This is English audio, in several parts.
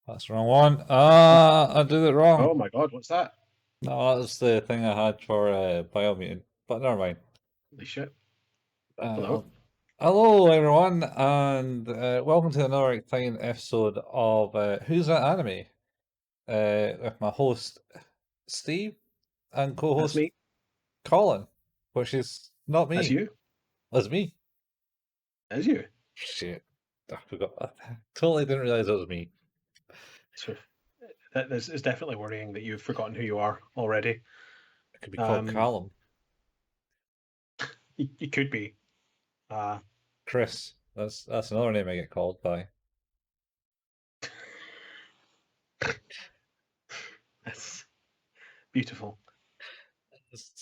That's the wrong one. I did it wrong. Oh my god, what's that? No, that's the thing I had for biomutant. But never mind. Holy shit. Uh, Hello. Hello, everyone, and welcome to another exciting episode of Who's That Anime? With my host Steve and That's co-host me. Colin, which is not That's me. you. That's me. That's you. Shit, I forgot. I totally didn't realize it was me. So this is definitely worrying that you've forgotten who you are already. It could be called Um, Callum, you could be. Uh, Chris. That's another name I get called by. that's beautiful.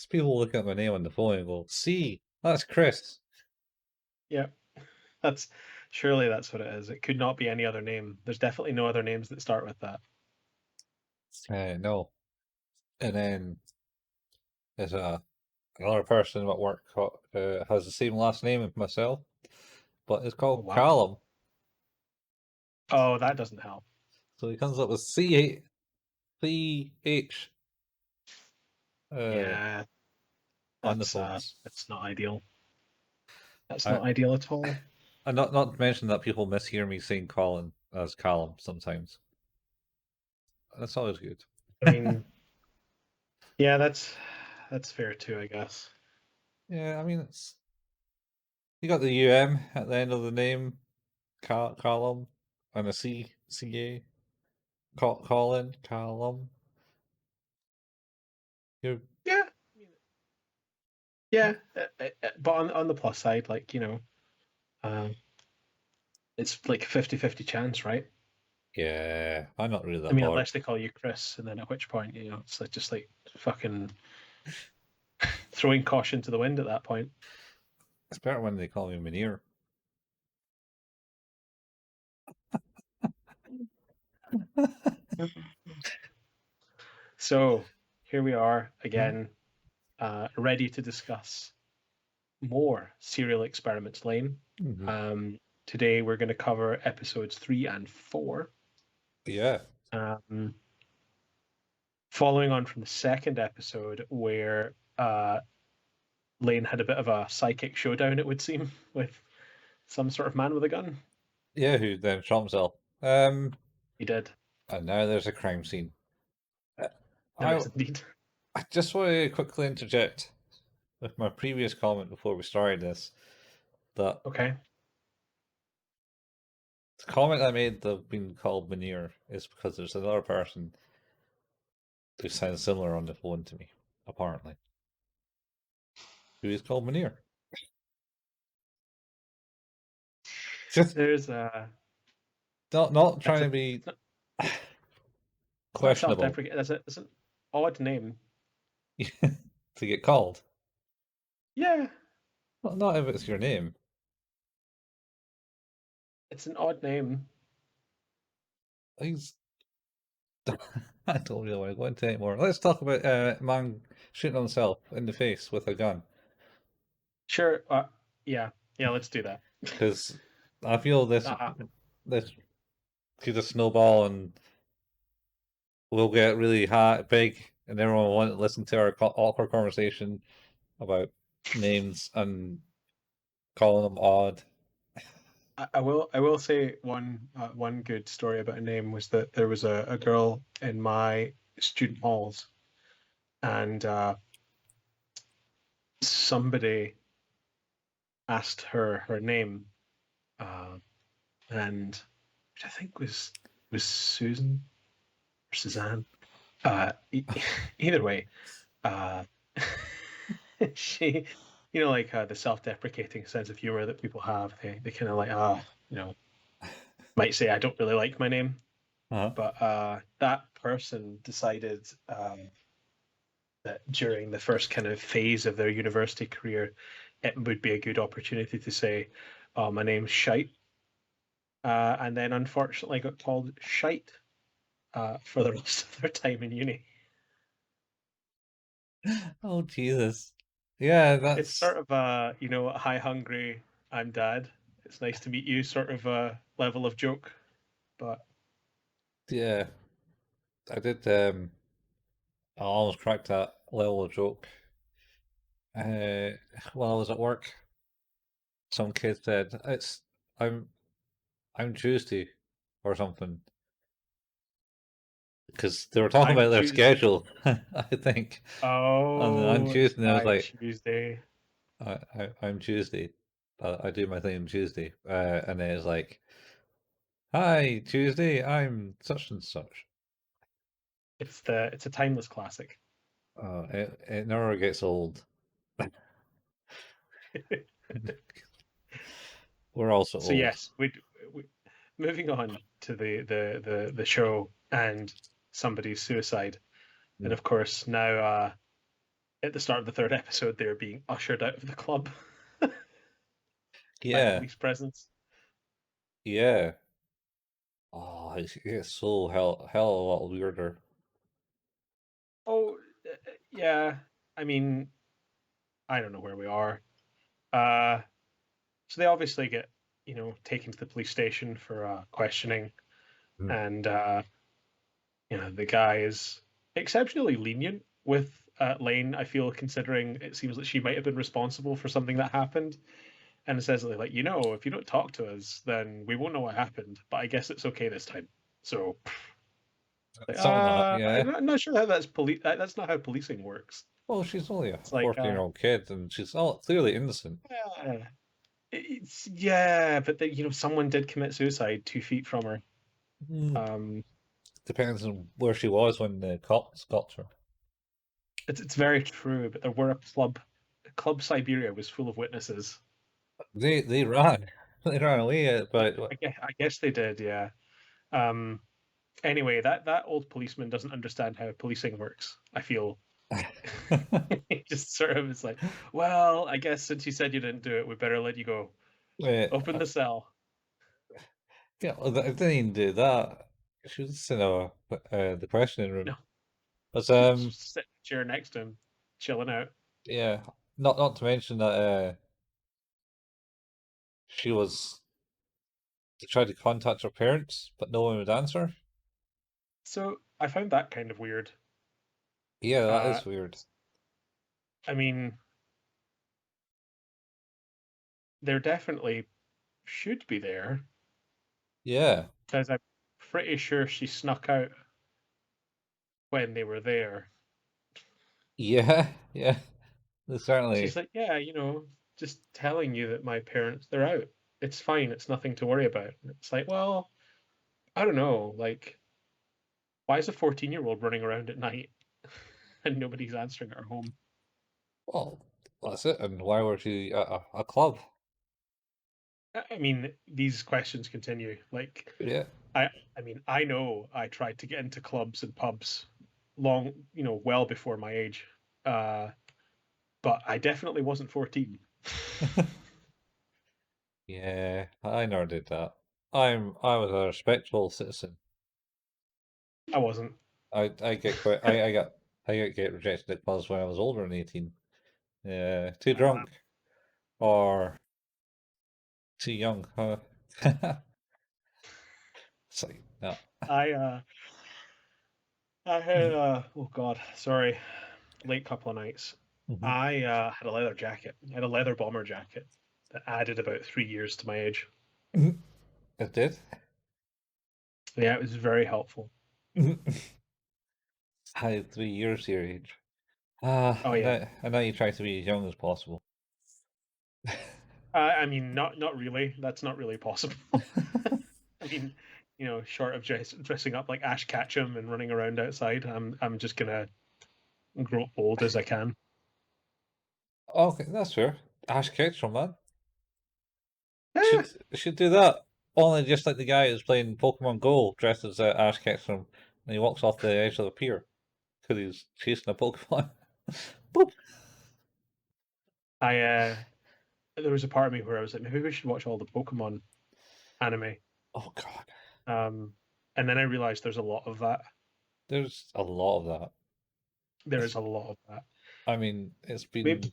People look at my name on the phone and go, "See, that's Chris." Yeah, that's that's what it is. It could not be any other name. There's definitely no other names that start with that. No. And then there's another person at work has the same last name as myself, but it's Oh called wow. Callum. Oh, that doesn't help. So he comes up with CH uh, Yeah, on the phones. that's not ideal. That's I, not ideal at all. and not to mention that people mishear me saying Colin as Callum sometimes. That's always good. I mean, yeah, that's fair too, I guess. Yeah, I mean it's you got the UM at the end of the name, Callum, and a CA, Colin, Callum. You're Yeah, yeah. But on the plus side, like um, it's like 50-50 chance, right? Yeah, I'm not really I that mean, bothered. unless they call you Chris, and then at which point, it's like just like fucking throwing caution to the wind at that point. It's better when they call me Munir. So here we are Hmm? again, ready to discuss more Serial Experiments Lane. Mhm. Today we're going to cover episodes 3 and 4. Yeah, Um, Following on from the second episode, where Lane had a bit of a psychic showdown, it would seem, with some sort of man with a gun. yeah. Who then shot himself? He did. And now there's a crime scene. Uh, There I is indeed. I just want to quickly interject with my previous comment before we started this. That Okay. the comment I made of being called Munir is because there's another person who sounds similar on the phone to me, apparently, who is called Munir. Just There's a. not That's trying a. to be It's not questionable self-deprecating. It's an odd name. to get called. Yeah, Well, not if it's your name. it's an odd name. He's I don't really want to go into it anymore. Let's talk about a man shooting himself in the face with a gun. Sure. Yeah. Yeah. Let's do that. Because I feel Uh, this could just snowball and we'll get really hot, big, and everyone will want to listen to our awkward conversation about names and calling them odd. I will say one good story about a name was that there was a girl in my student halls, and somebody asked her name, uh, and which I think was Susan or Suzanne. Either way, uh, she, like the self-deprecating sense of humor that people have. They kind of like might say I don't really like my name, Uh-huh. but that person decided that during the first kind of phase of their university career, it would be a good opportunity to say, "Oh, my name's Shite," and then unfortunately got called Shite for the rest of their time in uni. Oh Jesus! Yeah, It's that's sort of a high hungry. I'm Dad. It's nice to meet you, sort of a level of joke. But Yeah, I did. I almost cracked that level of joke. Uh, while I was at work, some kid said, I'm I'm Tuesday or something because they were talking I'm about their Tuesday. schedule. I think on Oh, Tuesday, and I was I'm like, Tuesday. I'm Tuesday. I do my thing on Tuesday, and then it's like, hi Tuesday, I'm such and such. It's a timeless classic. It never gets old. We're also So old. yes, we moving on to the show and somebody's suicide, and Mm. of course now at the start of the third episode they're being ushered out of the club by a Yeah, police presence. yeah. Oh, it gets so hell a lot weirder. Oh, yeah. I mean, I don't know where we are. Uh, so they obviously get, taken to the police station for questioning, Mm. and the guy is exceptionally lenient with Lane. I feel, considering it seems that she might have been responsible for something that happened, and it says like, if you don't talk to us, then we won't know what happened. But I guess it's okay this time. So, like, Something like that, I'm yeah. not sure how that's police. That's not how policing works. Well, she's only a It's like, 14-year-old kid, and she's clearly innocent. yeah, yeah, but someone did commit suicide 2 feet from her. Mm. Um, Depends on where she was when the cops got her. it's very true, but there were a club. Club Siberia was full of witnesses. They ran. They ran away, but I guess they did, yeah. Um, anyway, that old policeman doesn't understand how policing works. I feel he just sort of is like, well, I guess since you said you didn't do it, we better let you go. wait, Open the cell. yeah, well, I didn't even do that. She was just in the questioning room. No, But just sit in the chair next to him, chilling out. yeah, not to mention that she was to try to contact her parents, but no one would answer. So I found that kind of weird. Yeah, that Uh, is weird. I mean, there definitely should be there Yeah, because I'm pretty sure she snuck out when they were there. yeah, yeah. There's She's certainly. like, yeah, just telling you that my parents they're out. It's fine. It's nothing to worry about. It's like, well, I don't know. Like, why is a 14-year-old running around at night and nobody's answering at her home? Well, that's it. And why were she at a club? I mean, these questions continue. Like, Yeah. I, I mean, I know I tried to get into clubs and pubs long, well before my age. Uh, but I definitely wasn't 14. Yeah, I never did that. I was a respectable citizen. I wasn't. I get quite I get rejected at clubs when I was older than 18. Yeah, too Uh, drunk or too young, huh? It's like no. I I had oh god, sorry, late couple of nights. Mhm. I had a leather jacket. I had a leather bomber jacket that added about 3 years to my age. It did. Yeah, it was very helpful. I had 3 years your age. Oh yeah. And now you try to be as young as possible. I mean, not really. That's not really possible. I mean, short of dressing up like Ash Ketchum and running around outside, I'm just gonna grow old as I can. Okay, that's fair. Ash Ketchum, man. Eh, Should do that. Only just like the guy who's playing Pokemon Go dressed as Ash Ketchum, and he walks off the edge of the pier because he's chasing a Pokemon. Boop. I there was a part of me where I was like, maybe we should watch all the Pokemon anime. Oh God, And then I realized there's a lot of that. there's a lot of that. There It's, is a lot of that. I mean, it's Maybe been.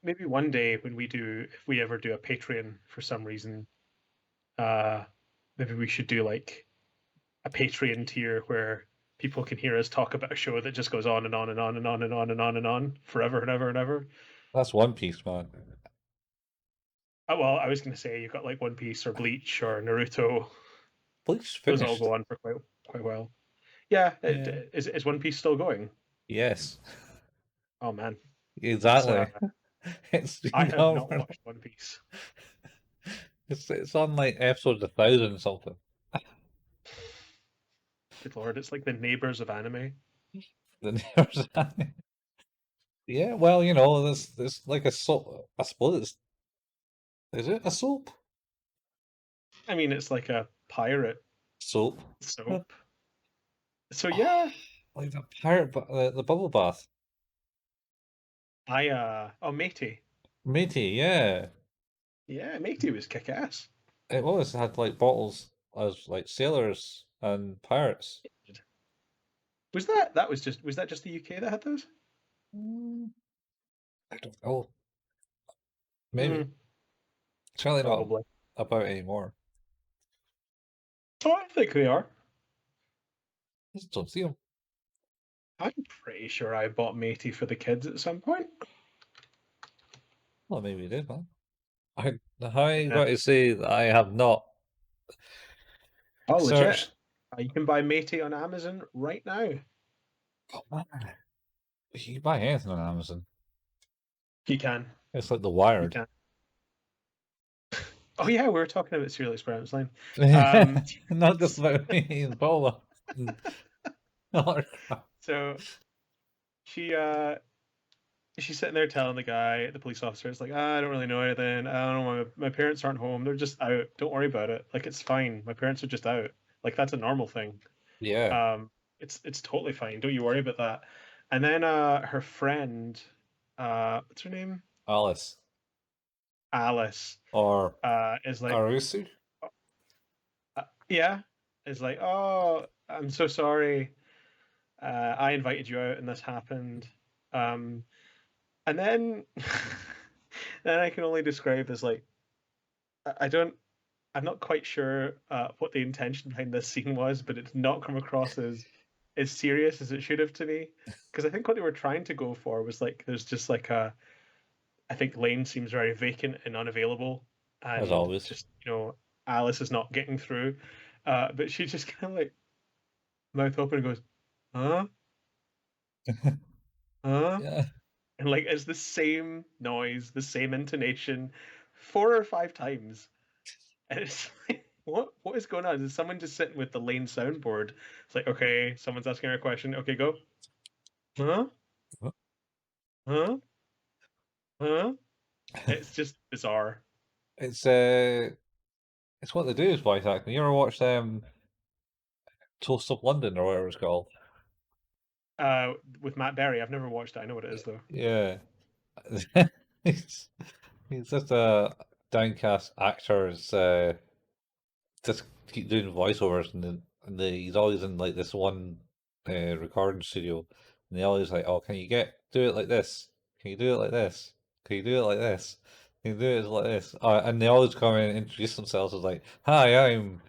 maybe one day when if we ever do a Patreon for some reason, uh, maybe we should do like a Patreon tier where people can hear us talk about a show that just goes on and on and on and on and on and on and on forever and ever and ever. That's One Piece, man. Oh, well, I was going to say you've got like One Piece or Bleach or Naruto. Bleach Those all finished. go on for quite a while. Yeah, Yeah. is One Piece still going? Yes. Oh man, it's Exactly. It's I been have not over. watched One Piece. It's on like episode 1,000 something. Good lord, it's like the neighbors of anime. The nearest anime. Yeah, well, there's like a soap. I suppose is it a soap? I mean, it's like a pirate Soap. soap. So Oh, yeah, like the pirate, the bubble bath. oh matey, Matey, yeah. yeah, matey was kick ass. It was. It had like bottles as like sailors and pirates. Was that just the UK that had those? Mm, I don't know. Maybe. Mm, Certainly not probably. about anymore. Oh, I think they are. Just don't see them. I'm pretty sure I bought matey for the kids at some point. Well, maybe it did, man. I Yeah. got to say that I have not Oh, legit. searched. You can buy matey on Amazon right now. Oh, man. You can buy anything on Amazon. You can. It's like The You Wired. can. Oh yeah, we were talking about Serial Experiments Lain. Um, Not just about me and Paula. And other crap. so she she's sitting there telling the police officer, it's like, I don't really know anything. I don't know. My parents aren't home. They're just out. Don't worry about it. Like it's fine. My parents are just out. Like that's a normal thing. Yeah, It's totally fine. Don't you worry about that. And then her friend, what's her name? Alice Alice, or is like, Arusu. yeah, is like, oh, I'm so sorry. I invited you out and this happened. Um, and then then I can only describe as like I don't I'm not quite sure what the intention behind this scene was, but it's not come across as serious as it should have to me. Because I think what they were trying to go for was like there's just like a I think Lane seems very vacant and unavailable, As and always. just Alice is not getting through. But she just kind of like mouth open and goes, huh, huh, Yeah. and like it's the same noise, the same intonation, 4 or 5 times. And it's like, what is going on? Is someone just sitting with the Lane soundboard? It's like, okay, someone's asking her a question. Okay, go. Huh? Huh? Huh? It's just bizarre. It's uh it's what they do is voice acting. You ever watched Toast Up London or whatever it's called? With Matt Berry, I've never watched it. I know what it is though. Yeah. he's, he's just a downcast actor. Just keep doing voiceovers he's always in like this one recording studio and they always like, oh, can you do it like this? Can you do it like this? Can you do it like this? Can you do it like this? And they always come in and introduce themselves as like, hi, I'm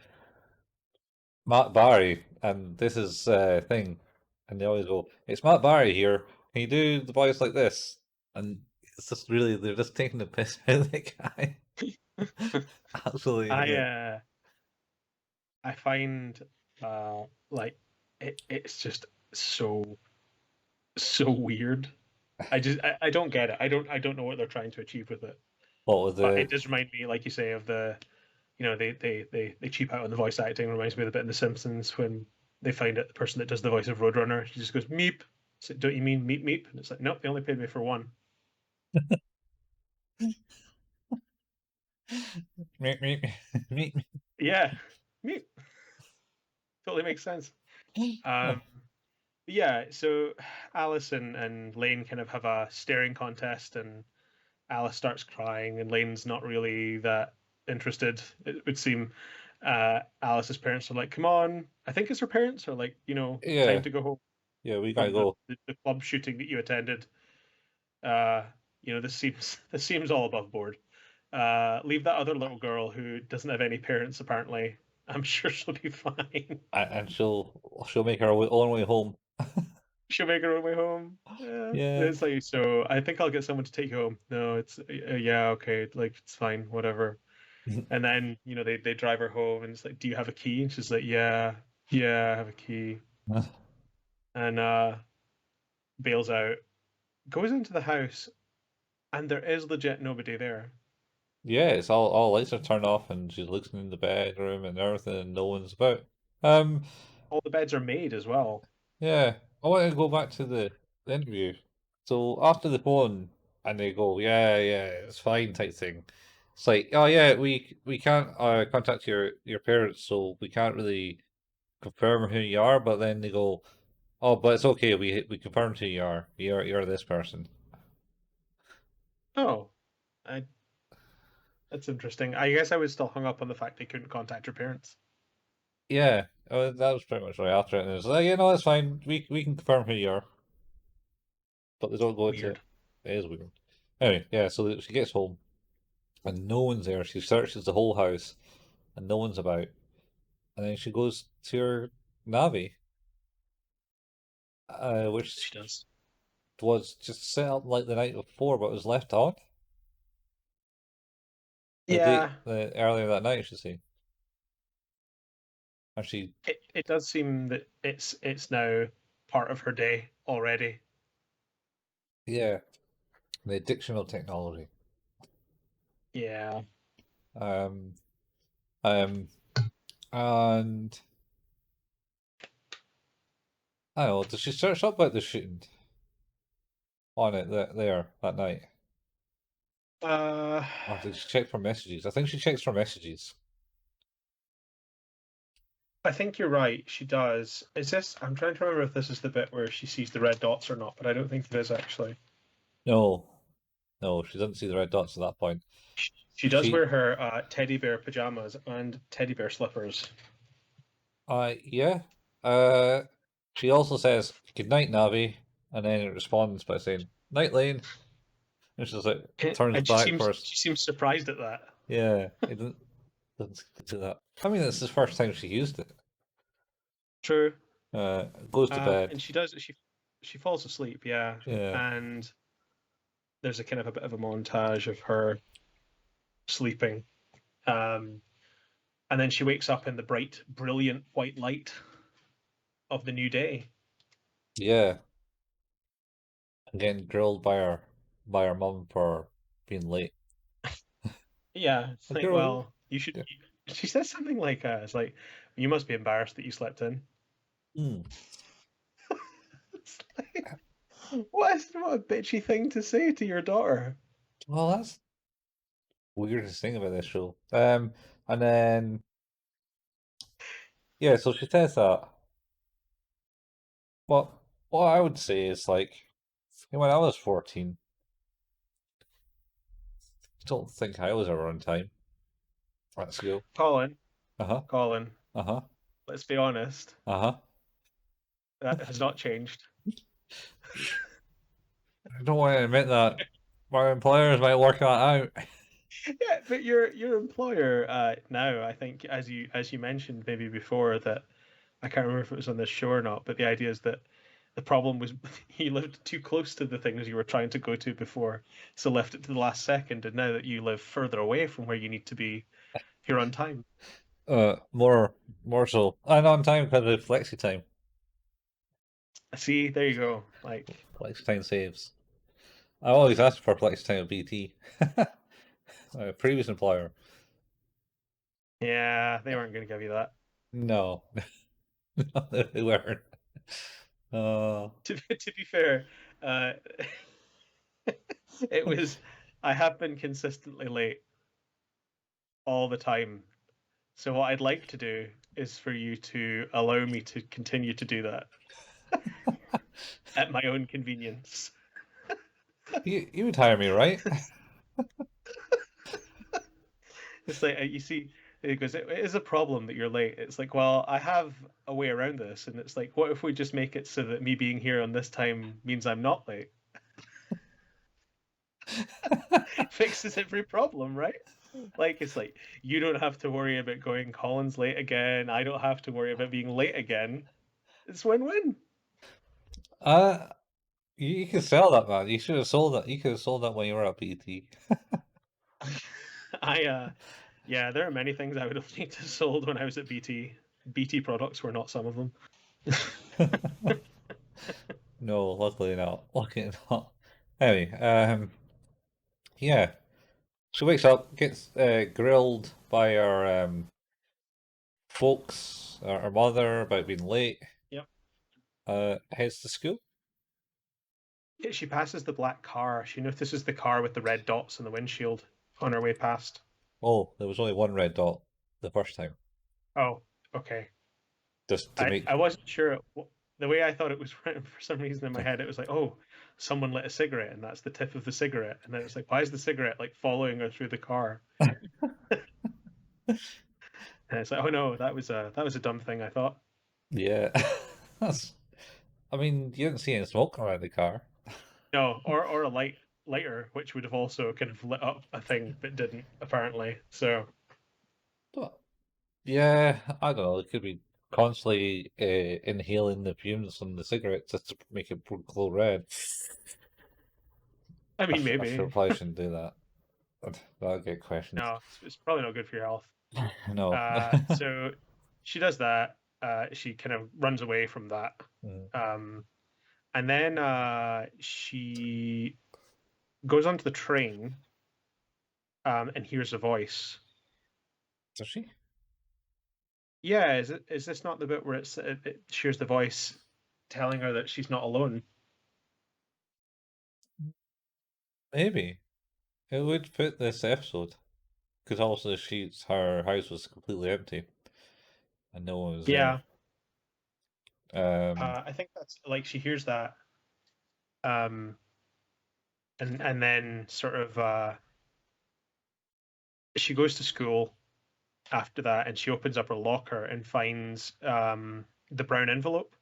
Matt Barry and this is thing, and they always go, it's Matt Barry here. Can you do the voice like this? And it's just really they're just taking the piss out of the guy. Absolutely I like uh I find like it's just so weird. I don't get it. I don't know what they're trying to achieve with it. what was But it the does remind me, like you say, of they cheap out on the voice acting. Reminds me of the bit in The Simpsons when they find out the person that does the voice of Roadrunner. She just goes meep. So, don't you mean meep meep? And it's like, nope, they only paid me for one. meep meep meep. Yeah, meep. Totally makes sense. Um, yeah, so Alice and Lane kind of have a staring contest, and Alice starts crying, and Lane's not really that interested. It would seem. Alice's parents are like, "Come on!" I think it's her parents are like, time Yeah, to go home yeah, we gotta from the, go. the, the club shooting that you attended. Uh, this seems all above board. Leave that other little girl who doesn't have any parents apparently. I'm sure she'll be fine. And she'll make her own way home. She'll make her own way home. Yeah, Yeah. it's like, so I think I'll get someone to take you home. No, it's yeah, okay, like it's fine, whatever. And then they drive her home, and it's like, do you have a key? And she's like, yeah, yeah, I have a key. And bails out, goes into the house, and there is legit nobody there. Yeah, it's all lights are turned off, and she's looking in the bedroom and everything, and no one's about. Um, All the beds are made as well. yeah, I want to go back to the interview. So after the phone, and they go, yeah, yeah, it's fine, type thing. It's like, oh yeah, we can't contact your parents, so we can't really confirm who you are. But then they go, oh, but it's okay, we confirmed who you are. You're this person. Oh, I, that's interesting. I guess I was still hung up on the fact they couldn't contact her parents. Yeah, that was pretty much right after it. And it's like, yeah, no, that's fine. We can confirm who you are, but they don't go into it. Weird. It is weird. Anyway, yeah, so she gets home and no one's there. She searches the whole house and no one's about. And then she goes to her Navi, She which does. was just set up like the night before, but was left on Yeah, earlier that night, I should say. And she, it does seem that it's now part of her day already. yeah, the addiction of technology. Yeah. Um, um, and I don't know, did she search up about the shooting on it there that night? Uh, Or did she check for messages? I think she checks for messages. I think you're right. She does. Is this? I'm trying to remember if this is the bit where she sees the red dots or not, but I don't think it is actually. No, no, she doesn't see the red dots at that point. She does She, wear her teddy bear pajamas and teddy bear slippers. yeah. Uh, she also says, "Good night, Navi," and then it responds by saying, "Night, Lane." And she's like, turns And she back seems first. she seems surprised at that. Yeah, it doesn't do that. I mean, it's the first time she used it. True. Goes to bed. And she falls asleep, yeah. Yeah, And there's a kind of a bit of a montage of her sleeping. Um, and then she wakes up in the bright, brilliant white light of the new day. yeah. And getting grilled by her mum for being late. Yeah, it's A like, girl. well, you should. Yeah. She says something like, "It's like you must be embarrassed that you slept in." Hmm. It's like, what a bitchy thing to say to your daughter. Well, that's weirdest thing about this show. And then yeah, so she says that. But what I would say is like, when I was 14, I don't think I was ever on time at school. Colin, Uh-huh. Colin, Uh-huh. let's be honest, Uh-huh. that has not changed. I don't want to admit that my employers might work that out. Yeah, but your employer now, I think, as you mentioned maybe before, that I can't remember if it was on this show or not, but the idea is that the problem was you lived too close to the things you were trying to go to before, so left it to the last second, and now that you live further away from where you need to be, you're on time. More so. And on time because of flexi time. See, there you go. Like, Flexi time saves. I always asked for flexi time at BT. My previous employer. yeah, they weren't going to give you that. No. They weren't. To be fair, uh, it was. I have been consistently late all the time. So what I'd like to do is for you to allow me to continue to do that at my own convenience. you would hire me, right? It's like you see, because it is a problem that you're late. It's like, well, I have a way around this, and it's like, what if we just make it so that me being here on this time means I'm not late? fixes every problem, right? Like it's like you don't have to worry about going Colin's late again. I don't have to worry about being late again. It's win-win. Uh, you could sell that, man. You should have sold that. You could have sold that when you were at BT. Yeah, there are many things I would have liked to have sold when I was at BT. BT products were not some of them. No, luckily not. Luckily not. Anyway, yeah. She wakes up, gets grilled by her folks, her mother, about being late. Yep. Heads to school. She passes the black car. She notices the car with the red dots on the windshield on her way past. Oh, there was only one red dot the first time, Oh, okay. just to make. I wasn't sure. The way I thought it was written for some reason in my To, head, it was like, oh, someone lit a cigarette, and that's the tip of the cigarette. And then it's like, why is the cigarette like following her through the car? And it's like, oh no, that was a dumb thing I thought. yeah, that's. I mean, you didn't see any smoke around the car. No, or a lighter, which would have also kind of lit up a thing, but didn't apparently. So But yeah, I don't know. It could be constantly inhaling the fumes from the cigarette just to make it glow red. I I, mean, I should maybe probably shouldn't do that. That'll get questioned. no, it's probably not good for your health. No. So she does that. She kind of runs away from that. Mm. Um, and then she goes onto the train and hears a voice. Does she? Yeah, is this not the bit where it hears the voice telling her that she's not alone? Maybe. It would fit this episode. Because also her house was completely empty and no one was there. Yeah, Um, I think that's like she hears that, um, and then sort of she goes to school after that, and she opens up her locker and finds the brown envelope.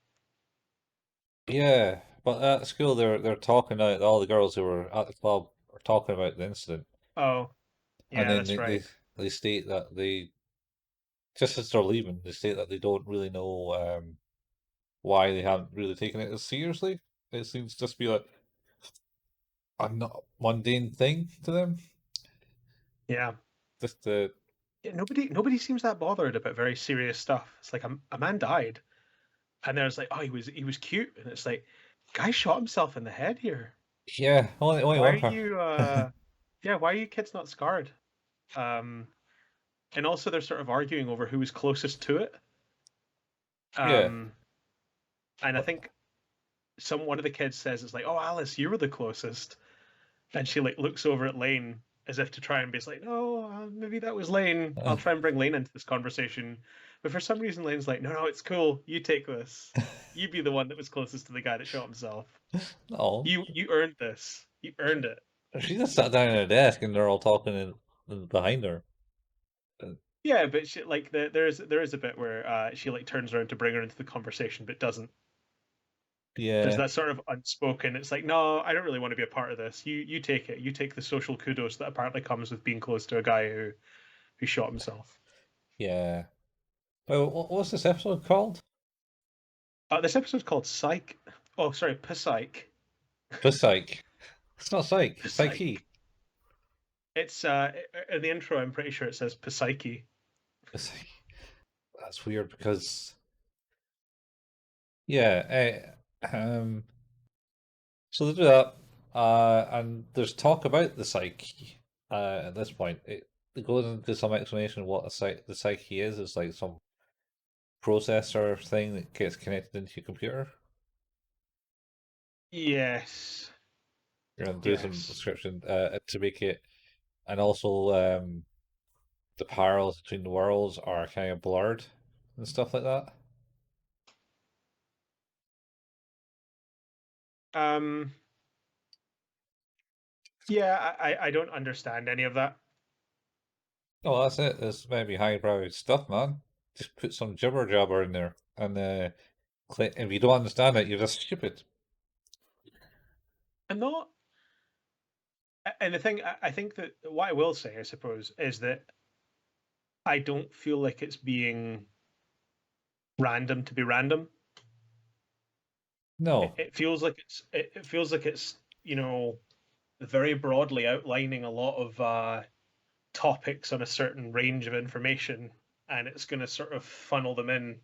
yeah, but at school they're talking out all the girls who were at the club are talking about the incident, Oh, and yeah, then that's right. they state that they just as they're leaving they state that they don't really know why they haven't really taken it as seriously. It seems just to be like a not mundane thing to them. Yeah. Just the Yeah, nobody seems that bothered about very serious stuff. It's like a man died, and there's like, oh, he was cute, and it's like, guy shot himself in the head here. yeah, only Why one are part. you yeah, why are you kids not scarred? Um, and also they're sort of arguing over who was closest to it. Yeah, Um, and I but think one of the kids says it's like, oh, Alice, you were the closest, and she like looks over at Lane as if to try and be like, no, maybe that was Lane. I'll try and bring Lane into this conversation. But for some reason, Lane's like, no, no, it's cool. You take this. You be the one that was closest to the guy that shot himself. no, You earned this. You earned it. she just sat down at a desk and they're all talking behind her. Uh, Yeah, but she, like there is a bit where she like turns around to bring her into the conversation, but doesn't. There's Yeah, that sort of unspoken. It's like, no, I don't really want to be a part of this. You take it. You take the social kudos that apparently comes with being close to a guy who shot himself. yeah. Well, what's this episode called? This episode's called Psych. Oh, sorry, Psych. Psyche. It's not Psyche. Psych. Psyche. It's in the intro. I'm pretty sure it says Psyche. Psyche. That's weird because yeah. So they do that, and there's talk about the psyche. At this point, it goes into some explanation of what the psyche is. It's like some processor thing that gets connected into your computer. Yes. You're gonna do some Yes. description to make it, and also the parallels between the worlds are kind of blurred and stuff like that. Um. Yeah, I don't understand any of that. Oh, that's it. It's maybe highbrow stuff, man. Just put some jibber jabber in there, and if you don't understand it, you're just stupid. I'm not. And the thing, I think that what I will say, I suppose, is that I don't feel like it's being random to be random. It, No. it feels like it feels like it's very broadly outlining a lot of topics on a certain range of information, and it's going to sort of funnel them in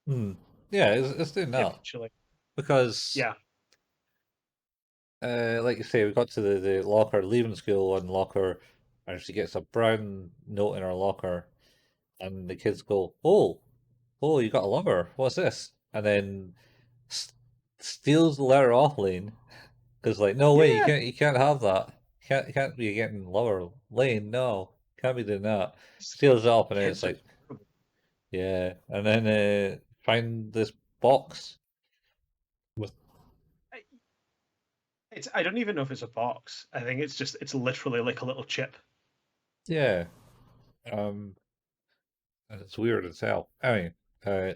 Hmm. Yeah, it's doing that eventually. because, Yeah, like you say, we got to the locker, leaving school, and locker, and she gets a brown note in her locker, and the kids go, "Oh, oh, you got a lover? What's this?" And then s steals the letter off Lane because, like, no way, yeah. you can't have that. You can't be getting lover Lane. No, can't be doing that. Steals it off, and then it's Kids are. like, yeah, and then find this box with, It's. I don't even know if it's a box. I think it's literally like a little chip. yeah, um, and it's weird as hell. I mean, uh,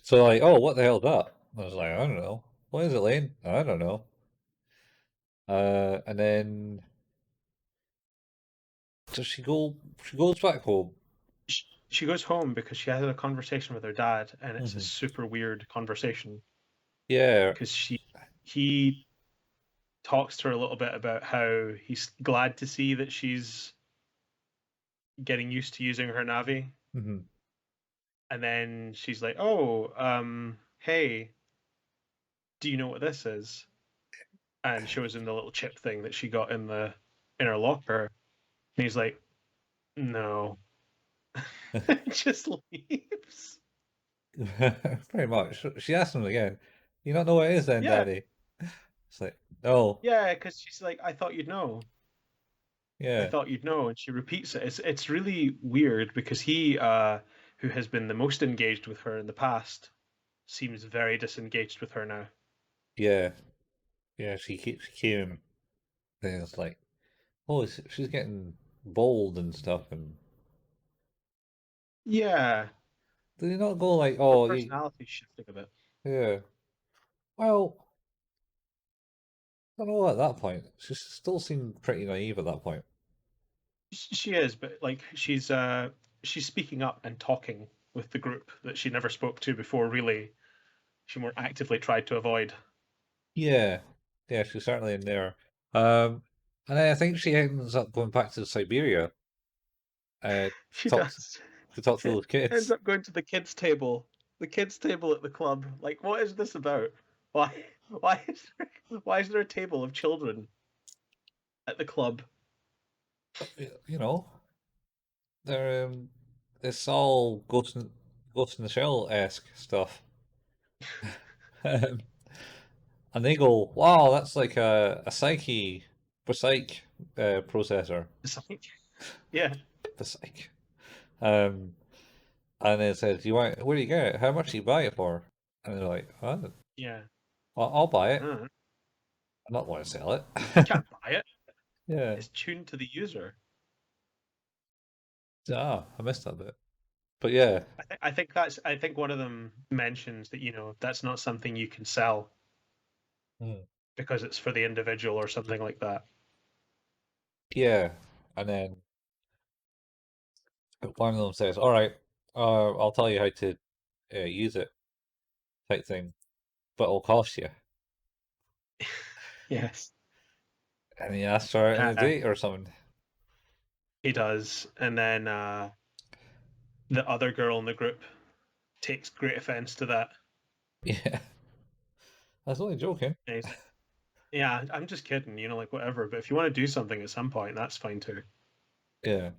so like, oh, what the hell is that? I was like, I don't know. What is it, Lane? I don't know. And then does she go? She goes back home. She goes home because she had a conversation with her dad, and it's a Hmm. super weird conversation Yeah. because he talks to her a little bit about how he's glad to see that she's getting used to using her Navi, Hmm. and then she's like, "Oh, hey, do you know what this is?" And shows him the little chip thing that she got in her locker, and he's like, "No," just leaves. Pretty much. She asked him again. You don't know what it is then, Yeah, Daddy? It's like, no. yeah, because she's like, "I thought you'd know." I Yeah. thought you'd know, and she repeats it. It's really weird because he, who has been the most engaged with her in the past, seems very disengaged with her now. Yeah. Yeah. She came. Then it's like, oh, she's getting bold and stuff. And Yeah, did he not go like, her oh, personality's shifting a bit. yeah. Well, I don't know at that point. She still seemed pretty naive at that point. She is, but like she's speaking up and talking with the group that she never spoke to before. Really, she more actively tried to avoid. Yeah. Yeah, she's certainly in there. Um, and then I think she ends up going back to Siberia, She talk does. to talk to those Ends kids. up going to the kids' table at the club. Like, what is this about? Why? Why is there a table of children at the club? You know, they're it's all Ghost in the Shell esque stuff. And they go, "Wow, that's like a Psyche, Psyche processor, It's like, yeah, Psyche." Um, and it says, "You want? Where do you get it? How much do you buy it for?" And they're like, "Oh, yeah. I'll buy it. Uh, I'm not going to sell it." you can't buy it. Yeah. It's tuned to the user. Ah, I missed that bit. But yeah, I think one of them mentions that that's not something you can sell mm, because it's for the individual or something like that. yeah. And then one of them says, "All right, I'll tell you how to use it," type thing, but it'll cost you. Yes, And he asks her out on a uh, date or something. he does, and then the other girl in the group takes great offense to that, Yeah, I was only joking. and he's like, "Yeah, I'm just kidding, like whatever. But if you want to do something at some point, that's fine too." Yeah,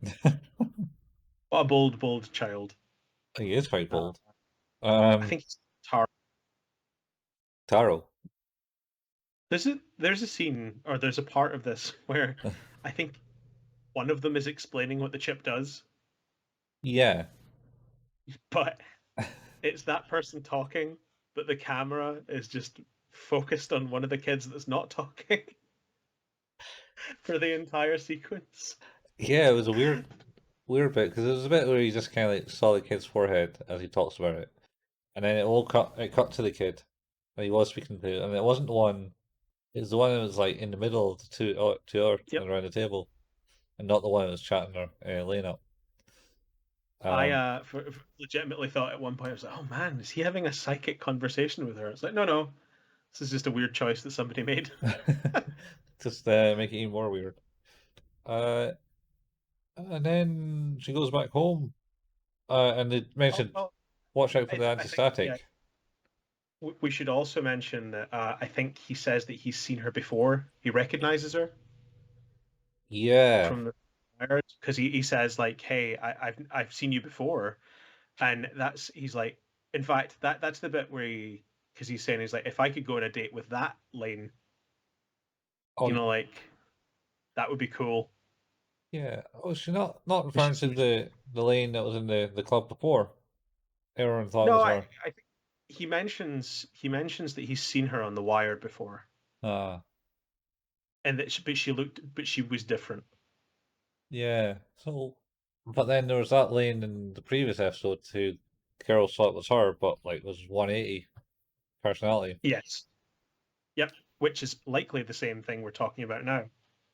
What a bold, bold child. he is quite Uh, bold. I Um, think it's Tara. Taro. There's a scene or there's a part of this where I think one of them is explaining what the chip does, Yeah, but it's that person talking, but the camera is just focused on one of the kids that's not talking for the entire sequence. yeah, it was a weird bit because it was a bit where you just kind of like saw the kid's forehead as he talks about it, and then it cut to the kid, and he was speaking to, and it wasn't the one. It's the one that was like in the middle of the two other Yep. around the table, and not the one that was chatting her laying up. I Um, legitimately thought at one point I was like, "Oh man, is he having a psychic conversation with her?" It's like, no, this is just a weird choice that somebody made. just make it even more weird. Uh, and then she goes back home, and they Oh mentioned, well, watch out for the I think yeah, anti-static. we should also mention that I think he says that he's seen her before. He recognizes her Yeah. from the fires because he says like, "Hey, I've seen you before," and that's he's like, in fact, that's the bit where he because he's saying he's like, if I could go on a date with that Lane, Oh, like that would be cool. yeah. Oh, she not And she referring to seems the lane that was in the club before. Everyone thought it no, was her. I think he mentions that he's seen her on The Wire before, Ah, and that but she was different. yeah. So, but then there was that lane in the previous episode who Carol thought was her, but like was 180 personality. Yes, yep, which is likely the same thing we're talking about now.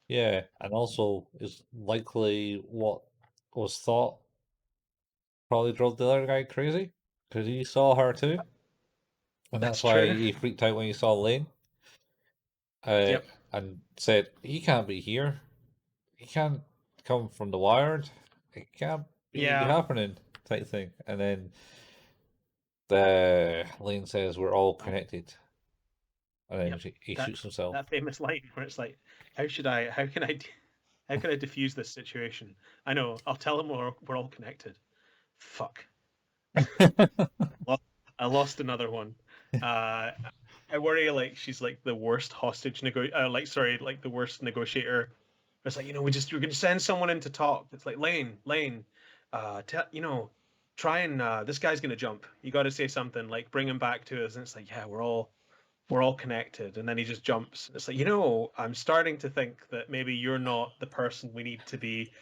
Yeah, and also is likely what was thought probably drove the other guy crazy because he saw her too, and That's that's why true. he freaked out when he saw Lane, uh, Yep. and said he can't be here. He can't come from the wired. It can't be Yeah. happening, type thing. And then the Lane says we're all connected, and then Yep. he That shoots himself. that famous line where it's like, how can I diffuse this situation? I know. I'll tell them we're all connected. Fuck. Lo- I lost another one. Uh, I worry like she's like the worst like sorry, like the worst negotiator. It's like, we're gonna send someone in to talk. It's like Lane, try and this guy's gonna jump. You got to say something like bring him back to us. And it's like, yeah, we're all connected. And then he just jumps. It's like, I'm starting to think that maybe you're not the person we need to be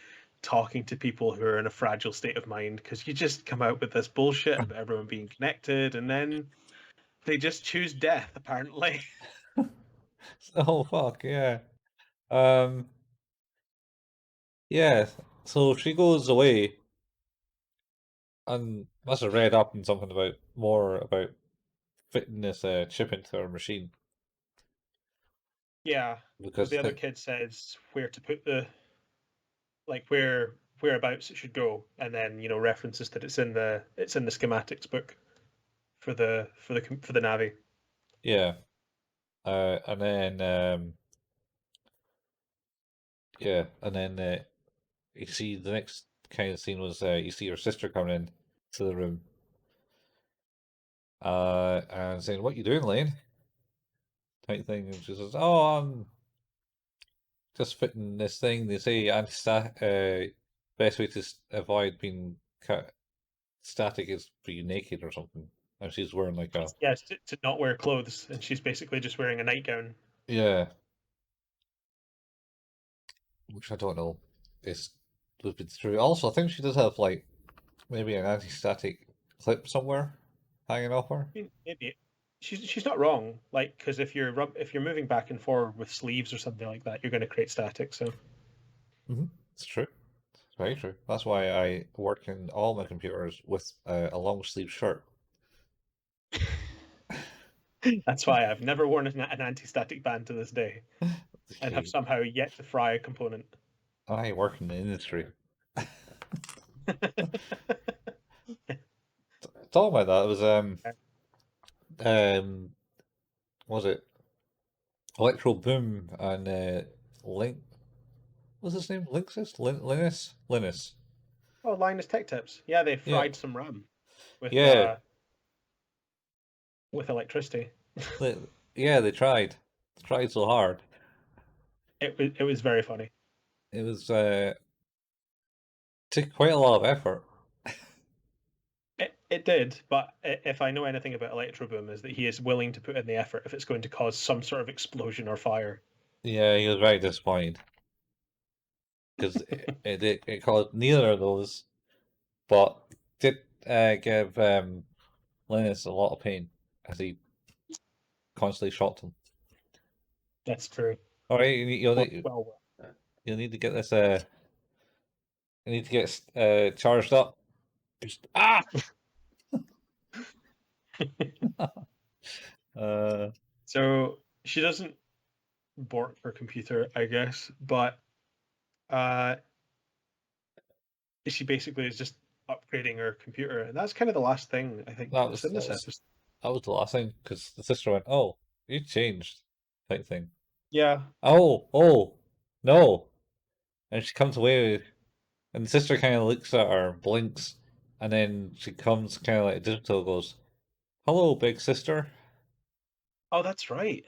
talking to people who are in a fragile state of mind because you just come out with this bullshit about everyone being connected and then they just choose death, apparently. Oh fuck, yeah. Um, yeah. So she goes away, and must have read up on something about more about fitting this chip into her machine Yeah, because because the other kid says where to put like whereabouts it should go, and then references that it's in the schematics book for the Navi. yeah. And then yeah, and then you see the next kind of scene was you see her sister coming in to the room, and saying, "What you doing, Lane?" type thing, and she says, "Oh, I'm just fitting this thing. They say best way to avoid being static is be naked or something." And she's wearing like a Yes, to not wear clothes, and she's basically just wearing a nightgown. yeah, which I don't know is would be true. Also, I think she does have like maybe an anti-static clip somewhere hanging off her. Maybe she's not wrong. Like, because if you're moving back and forward with sleeves or something like that, you're going to create static. So Hmm. It's true. It's very true. That's why I work in all my computers with a long sleeve shirt. that's why I've never worn an anti-static band to this day, and have Okay, somehow yet to fry a component. I work in the industry. Talking about that, it was um what was it Electro Boom and Link what's his name? Linus. Oh, Linus Tech Tips. Yeah, they Yeah, fried some RAM with yeah, uh with electricity. they, yeah. They tried so hard. It was very funny. It was took quite a lot of effort. It did, but if I know anything about Electroboom, is that he is willing to put in the effort if it's going to cause some sort of explosion or fire. Yeah, he was very disappointed because it caused neither of those, but did give Linus a lot of pain as he constantly shot him. That's true. All right, Well, well, you'll need to get this. You need to get charged up. Just, uh, so she doesn't bork her computer, I guess, but uh, she basically is just upgrading her computer, and that's kind of the last thing I think that that's was in that this was episode. that was the last thing because the sister went, "Oh, you changed," type thing. Yeah. Oh, no! And she comes away, and the sister kind of looks at her, blinks, and then she comes kind of like digital, goes, "Hello, big sister." Oh, that's right.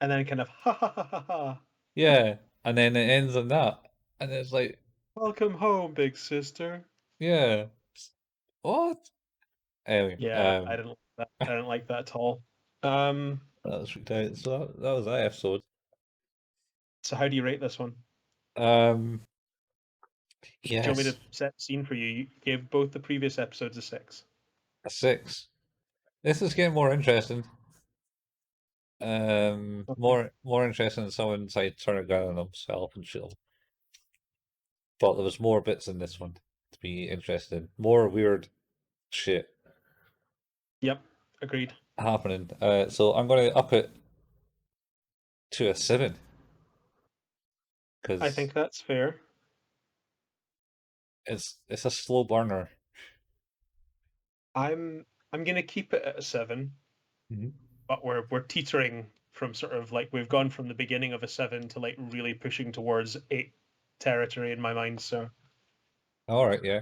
And then kind of ha ha ha ha ha. Yeah, and then it ends on that, and it's like, Welcome home, big sister. yeah, what? Anyway, Yeah, I didn't like that. I didn't like that at all. Um, that was freaked out. So that was that episode. so how do you rate this one? Um, Do you want me yes, to set the scene for you? You gave both the previous episodes a 6. a 6. This is getting more interesting. Okay. More interesting than someone say turn a gun on himself and shoot him. But there was more bits in this one to be interested in. More weird shit Yep, agreed. happening. So I'm going to up it to a 7 I because think that's fair. it's a slow burner. I'm gonna keep it at a 7, Mhm. but we're teetering from sort of like we've gone from the beginning of a 7 to like really pushing towards 8 territory in my mind. So All right, yeah,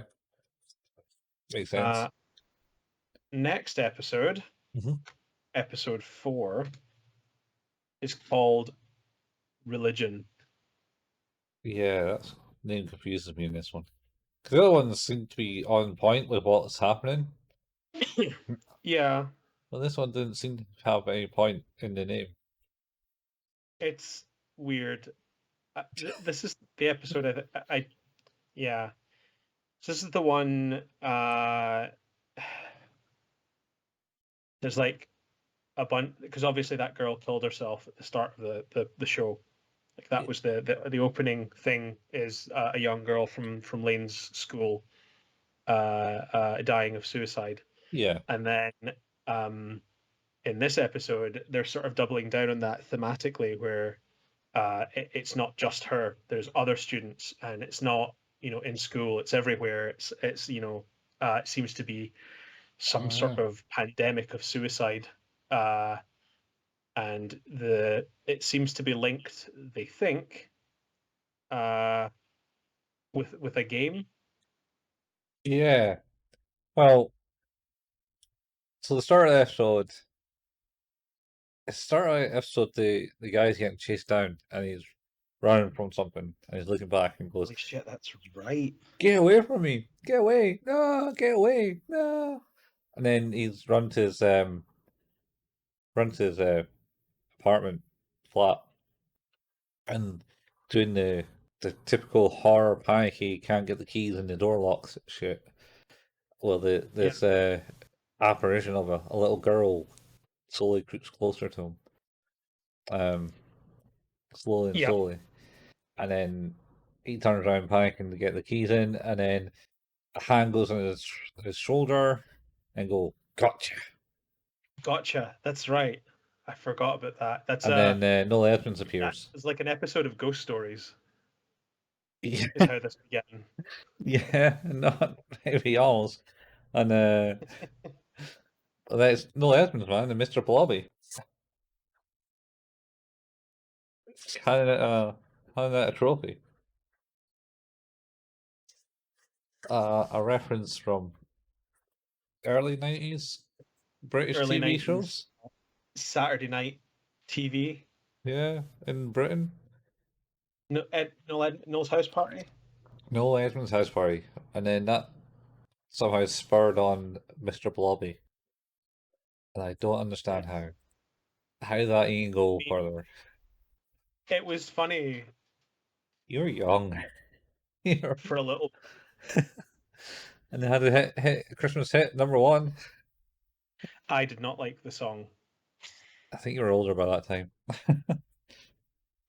makes sense. uh next episode, Hmm. episode 4, is called Religion. Yeah, that's name confuses me in this one. 'Cause the other ones seem to be on point with what's happening, Yeah, but this one didn't seem to have any point in the name. it's weird. This is the episode I yeah. So this is the one there's like a bunch because obviously that girl killed herself at the start of the show. Like that was the opening thing is a young girl from Lane's school dying of suicide, Yeah, and then um, in this episode they're sort of doubling down on that thematically, where it's not just her. There's other students, and it's not in school. It's everywhere. It's it seems to be some oh yeah, sort of pandemic of suicide. Uh, and it seems to be linked, they think, uh, with a game. yeah. Well, so the start of the episode, the guy's getting chased down and he's running from something and he's looking back and goes, Holy shit, that's right. "Get away from me! Get away! No! Get away! No!" And then he's run to his apartment flat and doing the typical horror panic. He can't get the keys and the door locks shit. Well, Yeah, this apparition of a little girl slowly creeps closer to him, um, slowly and yeah, slowly, and then he turns around panicking to get the keys in, and then a hand goes on his shoulder and go gotcha, gotcha. That's right. I forgot about that. That's and then Noel Edmonds that appears. is like an episode of Ghost Stories. Is Yeah, how this began. yeah, not maybe almost, and that's Noel Edmonds, man, and Mr. Blobby handing out a trophy. A reference from early 90s British Early TV 90s shows. Saturday night TV. Yeah, in Britain. No, Noel's house party. Noel Edmonds House Party. And then that somehow spurred on Mr. Blobby. And I don't understand Yes. how. How that even go I mean, further. it was funny You're young. You're... for a little. And they had a hit Christmas hit #1. I did not like the song. I think you were older by that time.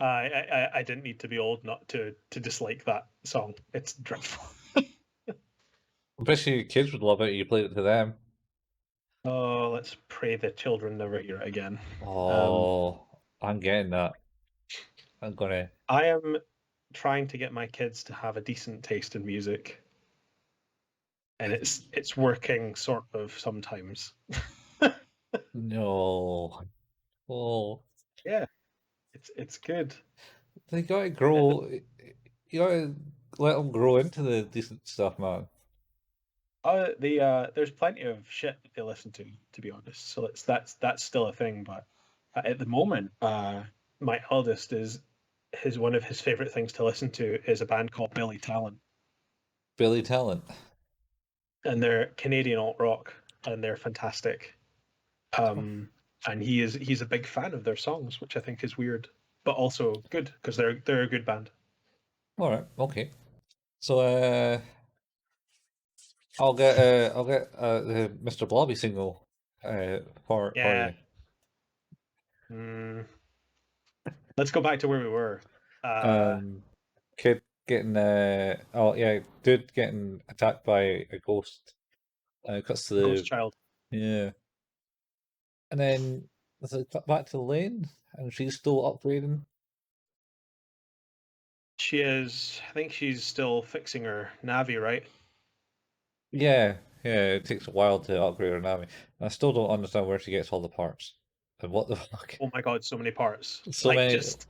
I didn't need to be old not to dislike that song. It's dreadful. I bet your kids would love it if you played it to them. Oh, let's pray the children never hear it again. Um, Oh, I'm getting that. I'm gonna. I am trying to get my kids to have a decent taste in music, and it's working sort of sometimes. No. Oh, Yeah, it's good. they gotta Uh, grow. You gotta let them grow into the decent stuff, man. there's plenty of shit that they listen to be honest. So that's still a thing. But at the moment, my eldest is his one of his favorite things to listen to is a band called Billy Talent, Billy Talent. and they're Canadian alt rock, and they're fantastic. And he's a big fan of their songs, which I think is weird, but also good because they're a good band. All right, okay. So, I'll get the Mr. Blobby single, for Yeah. you. Mm, let's go back to where we were. Uh, Um, kid getting oh yeah, dude getting attacked by a ghost. Cuts to Ghost the Child. yeah, and then does it cut back to Lane, and she's still upgrading. She is. I think she's still fixing her Navi, right? Yeah, yeah. It takes a while to upgrade her Nami. I still don't understand where she gets all the parts, and what the fuck. Oh my god, so many parts. So Like many. just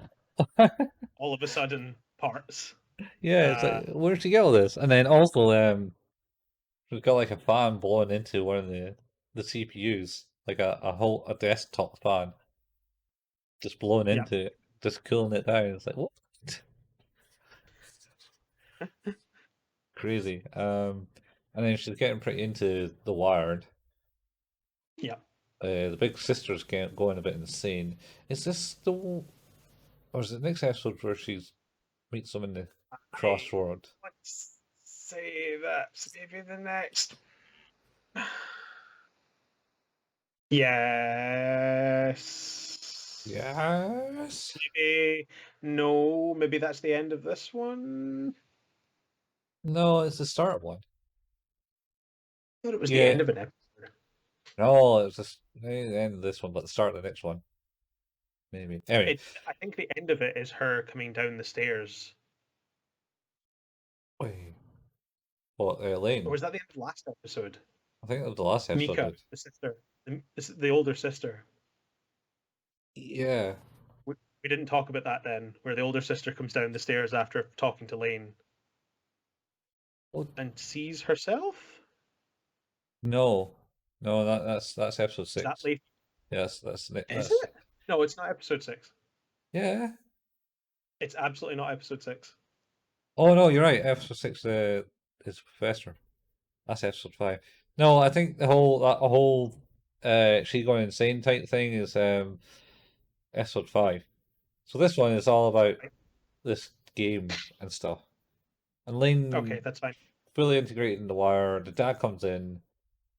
all of a sudden parts. Yeah, it's Uh, like where'd she get all this? And then also, we've got like a fan blowing into one of the CPUs, like a desktop fan, just blowing yeah, into it, just cooling it down. It's like what? Crazy. And then she's getting pretty into the Wired. yeah. The big sister's getting going a bit insane. Is this the or is it the next episode where she's meets them in the I crossroad? want to say that's maybe the next. Yes. Yes. Maybe no. Maybe that's the end of this one. No, it's the start one. I thought it was the Yeah. end of an episode. No, it's just the end of this one, but the start of the next one, maybe. Anyway, I think the end of it is her coming down the stairs. wait, what, Or Elaine? was that the end of last episode? I think that was the last episode, Mika, dude. the sister, the older sister. Yeah. We didn't talk about that then, where the older sister comes down the stairs after talking to Lane Well, and sees herself. no, no, that's episode Is that six. late? Yes, Is that's it? No, it's not episode 6. yeah. It's absolutely not episode 6. Oh no, you're right. Episode six is Professor. That's episode five. No, I think the whole she going insane type thing is episode five. So this one is all about Right? this game and stuff. And Okay, Lane that's fine. fully integrated in the wire. The dad comes in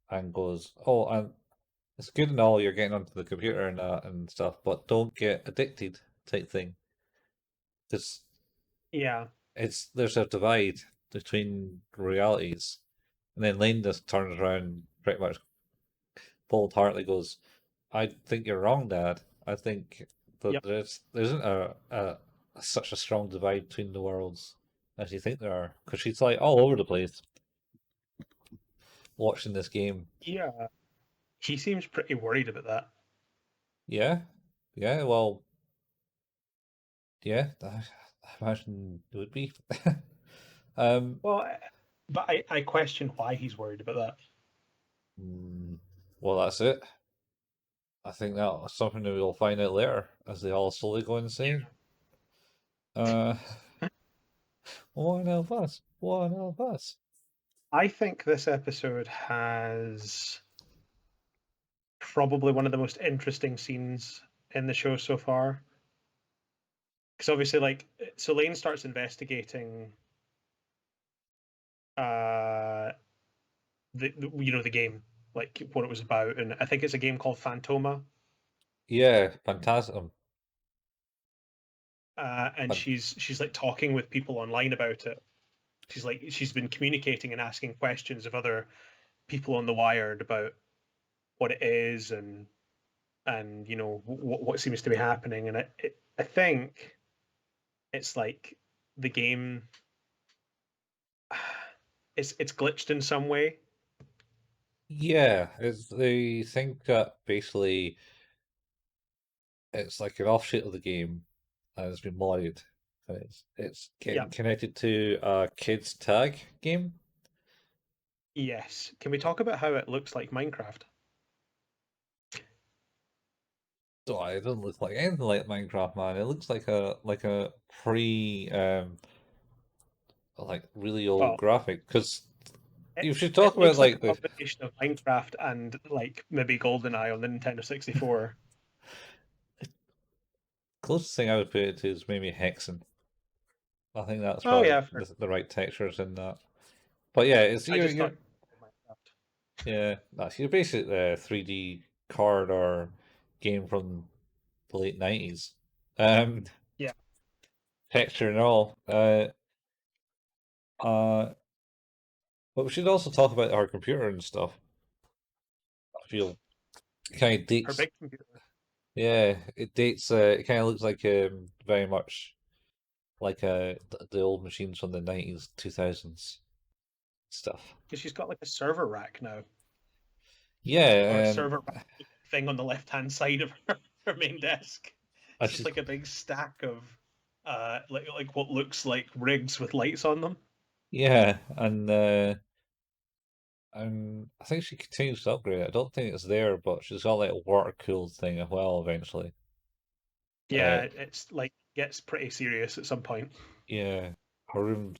and goes, "Oh, and it's good and all you're getting onto the computer and that and stuff, but don't get addicted," type thing. Because Yeah. there's a divide between realities. And then Lane just turns around pretty much cold heartedly goes, I think you're wrong, Dad. I think that Yep. there isn't such a strong divide between the worlds as you think there are. Because she's like all over the place watching this game. Yeah. He seems pretty worried about that. Yeah, yeah, well, yeah, I imagine it would be. um, Well, but I question why he's worried about that. mm, well, that's it. I think that's something that we'll find out later as they all slowly go insane. Uh, one of us, one of us. I think this episode has probably one of the most interesting scenes in the show so far. Because obviously, like, so Lane starts investigating uh the game, like what it was about, and I think it's a game called Phantoma. Yeah, Phantasm. and But she's like talking with people online about it. She's been communicating and asking questions of other people on the Wired about what it is and what seems to be happening. And I think it's like the game it's glitched in some way. yeah, they think that basically it's like an offshoot of the game and it's been modded. And it's Yeah. getting connected to a kids tag game. Yes. Can we talk about how it looks like Minecraft? So it doesn't look like anything like Minecraft, man. It looks like a pre like really old Well, graphic. Because you should it talk about looks like like a the combination of Minecraft and like maybe GoldenEye on the Nintendo 64. closest thing I would put it to is maybe Hexen. I think that's Oh probably yeah, the right textures in that. But yeah, it's I just thought you're Minecraft. yeah, that's your basic 3D card or game from the late 90s. Um, Yeah. texture and all. Uh, but we should also talk about our computer and stuff. I feel kind of Her dates. big computer. Yeah, it dates. It kind of looks like very much like the old machines from the 90s, 2000s stuff. Because she's got like a server rack now, or a Yeah, server rack thing on the left hand side of her main desk. and It's just she's like a big stack of like what looks like rigs with lights on them. yeah, and I think she continues to upgrade it. I don't think it's there, but she's got like a water cooled thing as well eventually. Uh, Yeah, it's like gets pretty serious at some point. yeah, her room.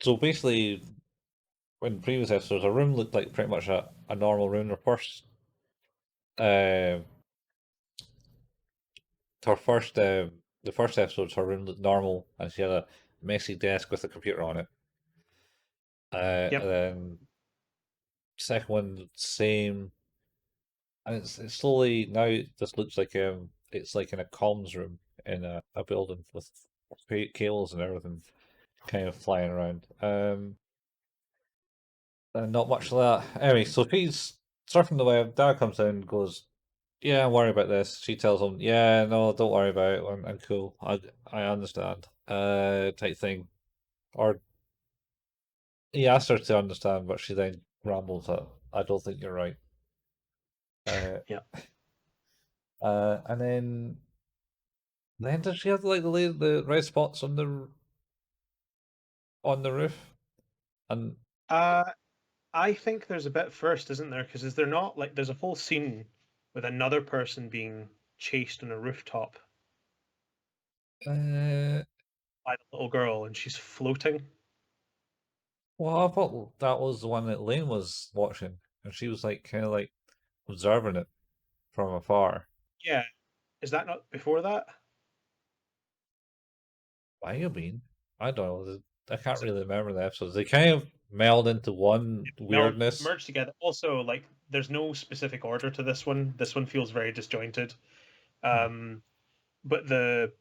So basically, in previous episodes, her room looked like pretty much a normal room. Uh, the first episode, her room looked normal, and she had a messy desk with a computer on it. And Yep. then second one, same, and it's slowly now it just looks like it's like in a comms room in a building with cables and everything kind of flying around. And not much of that. Anyway, so she's surfing the web. Dad comes in and goes, "Yeah, I'm worried about this." She tells him, "Yeah, no, don't worry about it. I'm cool. I understand." Type thing. Or he asked her to understand, but she then rambles that I don't think you're right. Uh, Yeah. and then does she have like the red spots on the roof? And Uh, I think there's a bit first, isn't there? Because is there not like there's a whole scene with another person being chased on a rooftop uh, by the little girl, and she's floating. well, I thought that was the one that Lane was watching, and she was like kind of like observing it from afar. Yeah, is that not before that? Why you mean? I don't know. I can't So really remember the episodes. They kind of meld into one weirdness. merged together. Also, like there's no specific order to this one. This one feels very disjointed. Hmm. Um, but the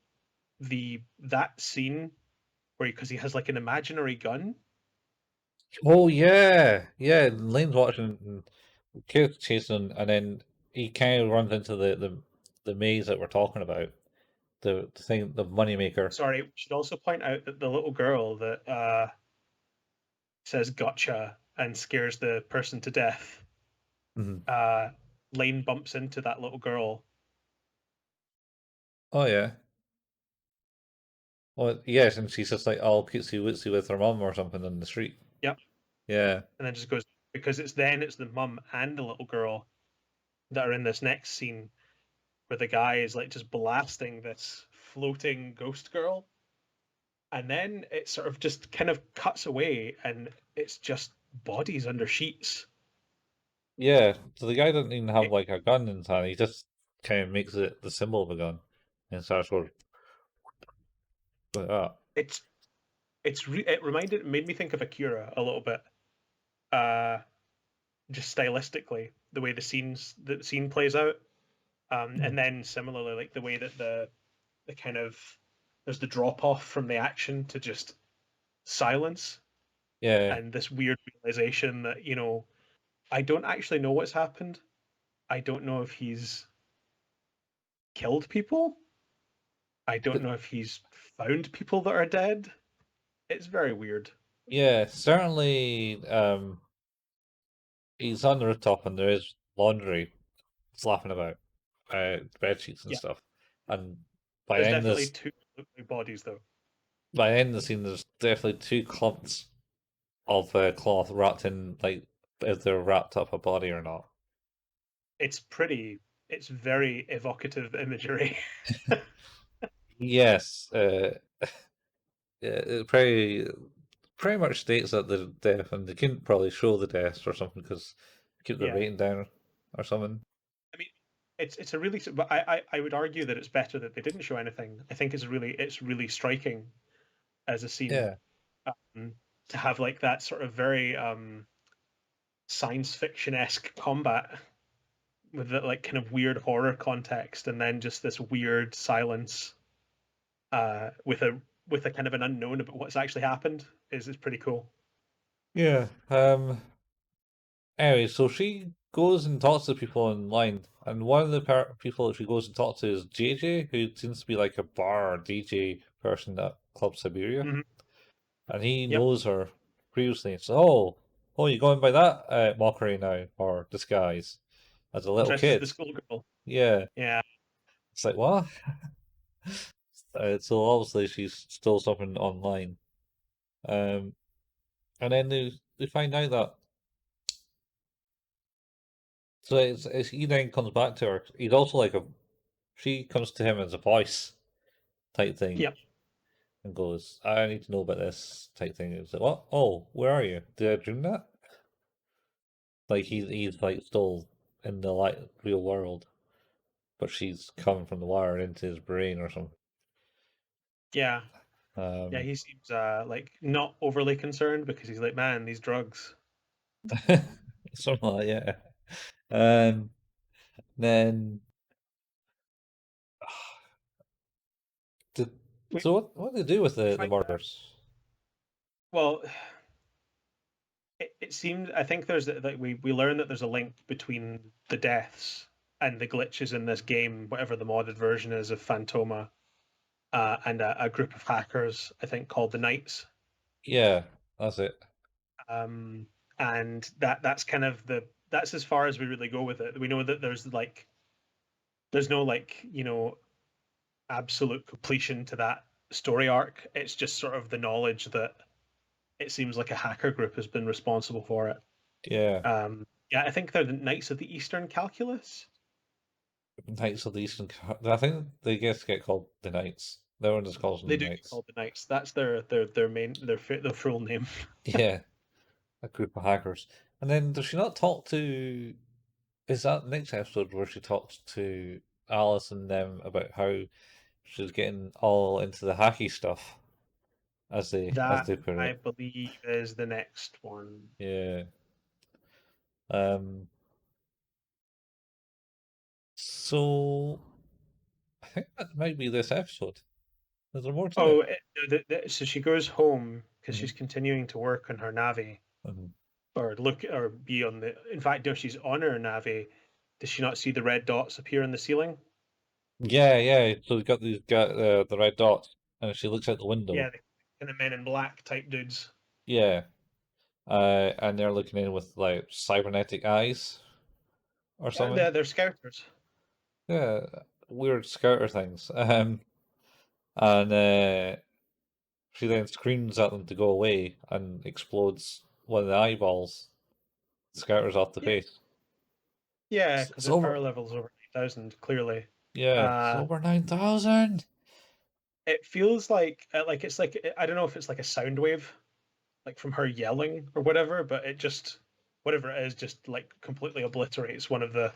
that scene where because he has like an imaginary gun. Oh yeah, yeah. Lane's watching, and kids chasing, and then he kind of runs into the maze that we're talking about. The thing, the moneymaker. Sorry, we should also point out that the little girl that says "gotcha" and scares the person to death. Mhm. Uh, Lane bumps into that little girl. Oh yeah. Well, yes, and she's just like all cutesy wootsy with her mom or something on the street. Yep, Yeah. and then just goes because it's the mum and the little girl that are in this next scene where the guy is like just blasting this floating ghost girl, and then it sort of just kind of cuts away, and it's just bodies under sheets. Yeah. So the guy doesn't even have It, like a gun in his hand. He just kind of makes it the symbol of a gun and starts going like that. it's it made me think of Akira a little bit, uh, just stylistically, the way the scene plays out, and then similarly like the way that the kind of there's the drop off from the action to just silence, Yeah, and this weird realization that I don't actually know what's happened. I don't know if he's killed people. I don't know if he's found people that are dead. It's very weird. yeah, certainly. He's on the rooftop and there is laundry flapping about, bed sheets and Yeah, stuff. And by there's the end of definitely this, two bodies though. by the end of the scene, there's definitely two clumps of cloth wrapped in, like, if they're wrapped up a body or not. It's pretty. It's very evocative imagery. Yes, it pretty much states that they're deaf, and they couldn't probably show the deaths or something because keep the Yeah, rating down or something. I mean, it's a really. But I would argue that it's better that they didn't show anything. I think it's really striking as a scene, Yeah, um, to have like that sort of very science fiction esque combat with that like kind of weird horror context, and then just this weird silence with a kind of an unknown about what's actually happened is pretty cool. yeah. Anyway, so she goes and talks to people online, and one of the people she goes and talks to is JJ, who seems to be like a bar or DJ person at Club Siberia, Hmm. and he Yep, knows her previously. So, oh, you're going by that mockery now or disguise as a little dresses kid? the schoolgirl. Yeah, Yeah, it's like what? So obviously she's stole something online, um, and then they find out that. So he then comes back to her. He's also like a. She comes to him as a voice type thing yep, and goes, I need to know about this type thing. It's like, what? Oh, where are you? Did I dream that? Like he's like still in the like real world, but she's come from the wire into his brain or something. yeah, yeah. Um, He seems like not overly concerned because he's like, man, these drugs. something like yeah. Um, then did, We, so what do they do with we the find murders? well, it seems I think there's like we learn that there's a link between the deaths and the glitches in this game, whatever the modded version is of Phantoma, and a group of hackers, I think called the Knights. Yeah, that's it. Um, and that's kind of that's as far as we really go with it. We know that there's no like absolute completion to that story arc. It's just sort of the knowledge that it seems like a hacker group has been responsible for it. Yeah, Yeah, I think they're the Knights of the Eastern Calculus. Knights of the Eastern. I think they get called the Knights. Everyone just calls them They the do get Knights. called the Knights. That's their main their full name. Yeah, a group of hackers. And then does she not talk to? Is that the next episode where she talks to Alice and them about how she's getting all into the hacky stuff, as That they put I it? believe is the next one. Yeah. Um. So I think that might be this episode. Is there more to Oh, it? so she goes home because Hmm. she's continuing to work on her Navi, Hmm. or look, or be on the. In fact, no, she's on her Navi. Does she not see the red dots appear on the ceiling? Yeah, yeah. So we've got these got the red dots, and she looks out the Yeah, window. the kind of Men in Black type dudes. Yeah. And they're looking in with like cybernetic eyes or something. They're scouters. Yeah, weird scouter things. And she then screams at them to go away and explodes one of the eyeballs, scatters off the Yeah, face. yeah, It's, because it's the power over. level's over 8,000 clearly. Yeah, it's Uh, over 9,000. it feels like it's like I don't know if it's like a sound wave, like from her yelling or whatever, but it just whatever it is just like completely obliterates one of the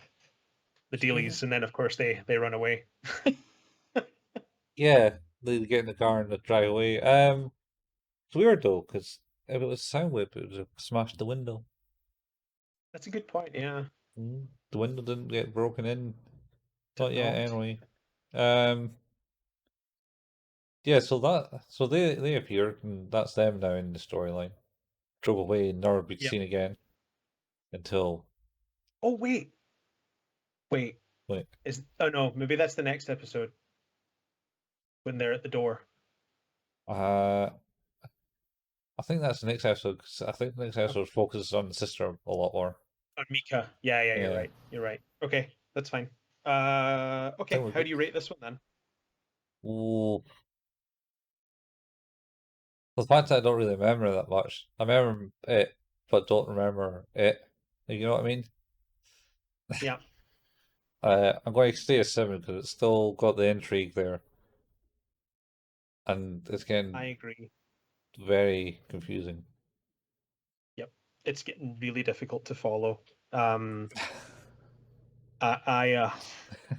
Yeah, dealies, and then of course they run away. yeah. They get in the car and they drive away. It's weird though, because if it was Soundwave, it would have smashed the window. That's a good point. Yeah, The window didn't get broken in. But yeah, technology. anyway. Um, Yeah, so they appear, and that's them now in the storyline. Drove away and never be Yep. seen again until Oh wait. like Oh no, maybe that's the next episode when they're at the door. uh I think that's the next episode 'cause I think the next Oh, episode focuses on the sister a lot more. on Mika. Yeah, you're Yeah, right. You're right. Okay, that's fine. I think Okay, we're how good. do you rate this one then? Ooh, the fact that I don't really remember that much. I remember it, but don't remember it. You know what I mean? Yeah, I'm going to stay a 7 because it's still got the intrigue there, and it's I getting agree. very confusing. Yep, it's getting really difficult to follow. Um, I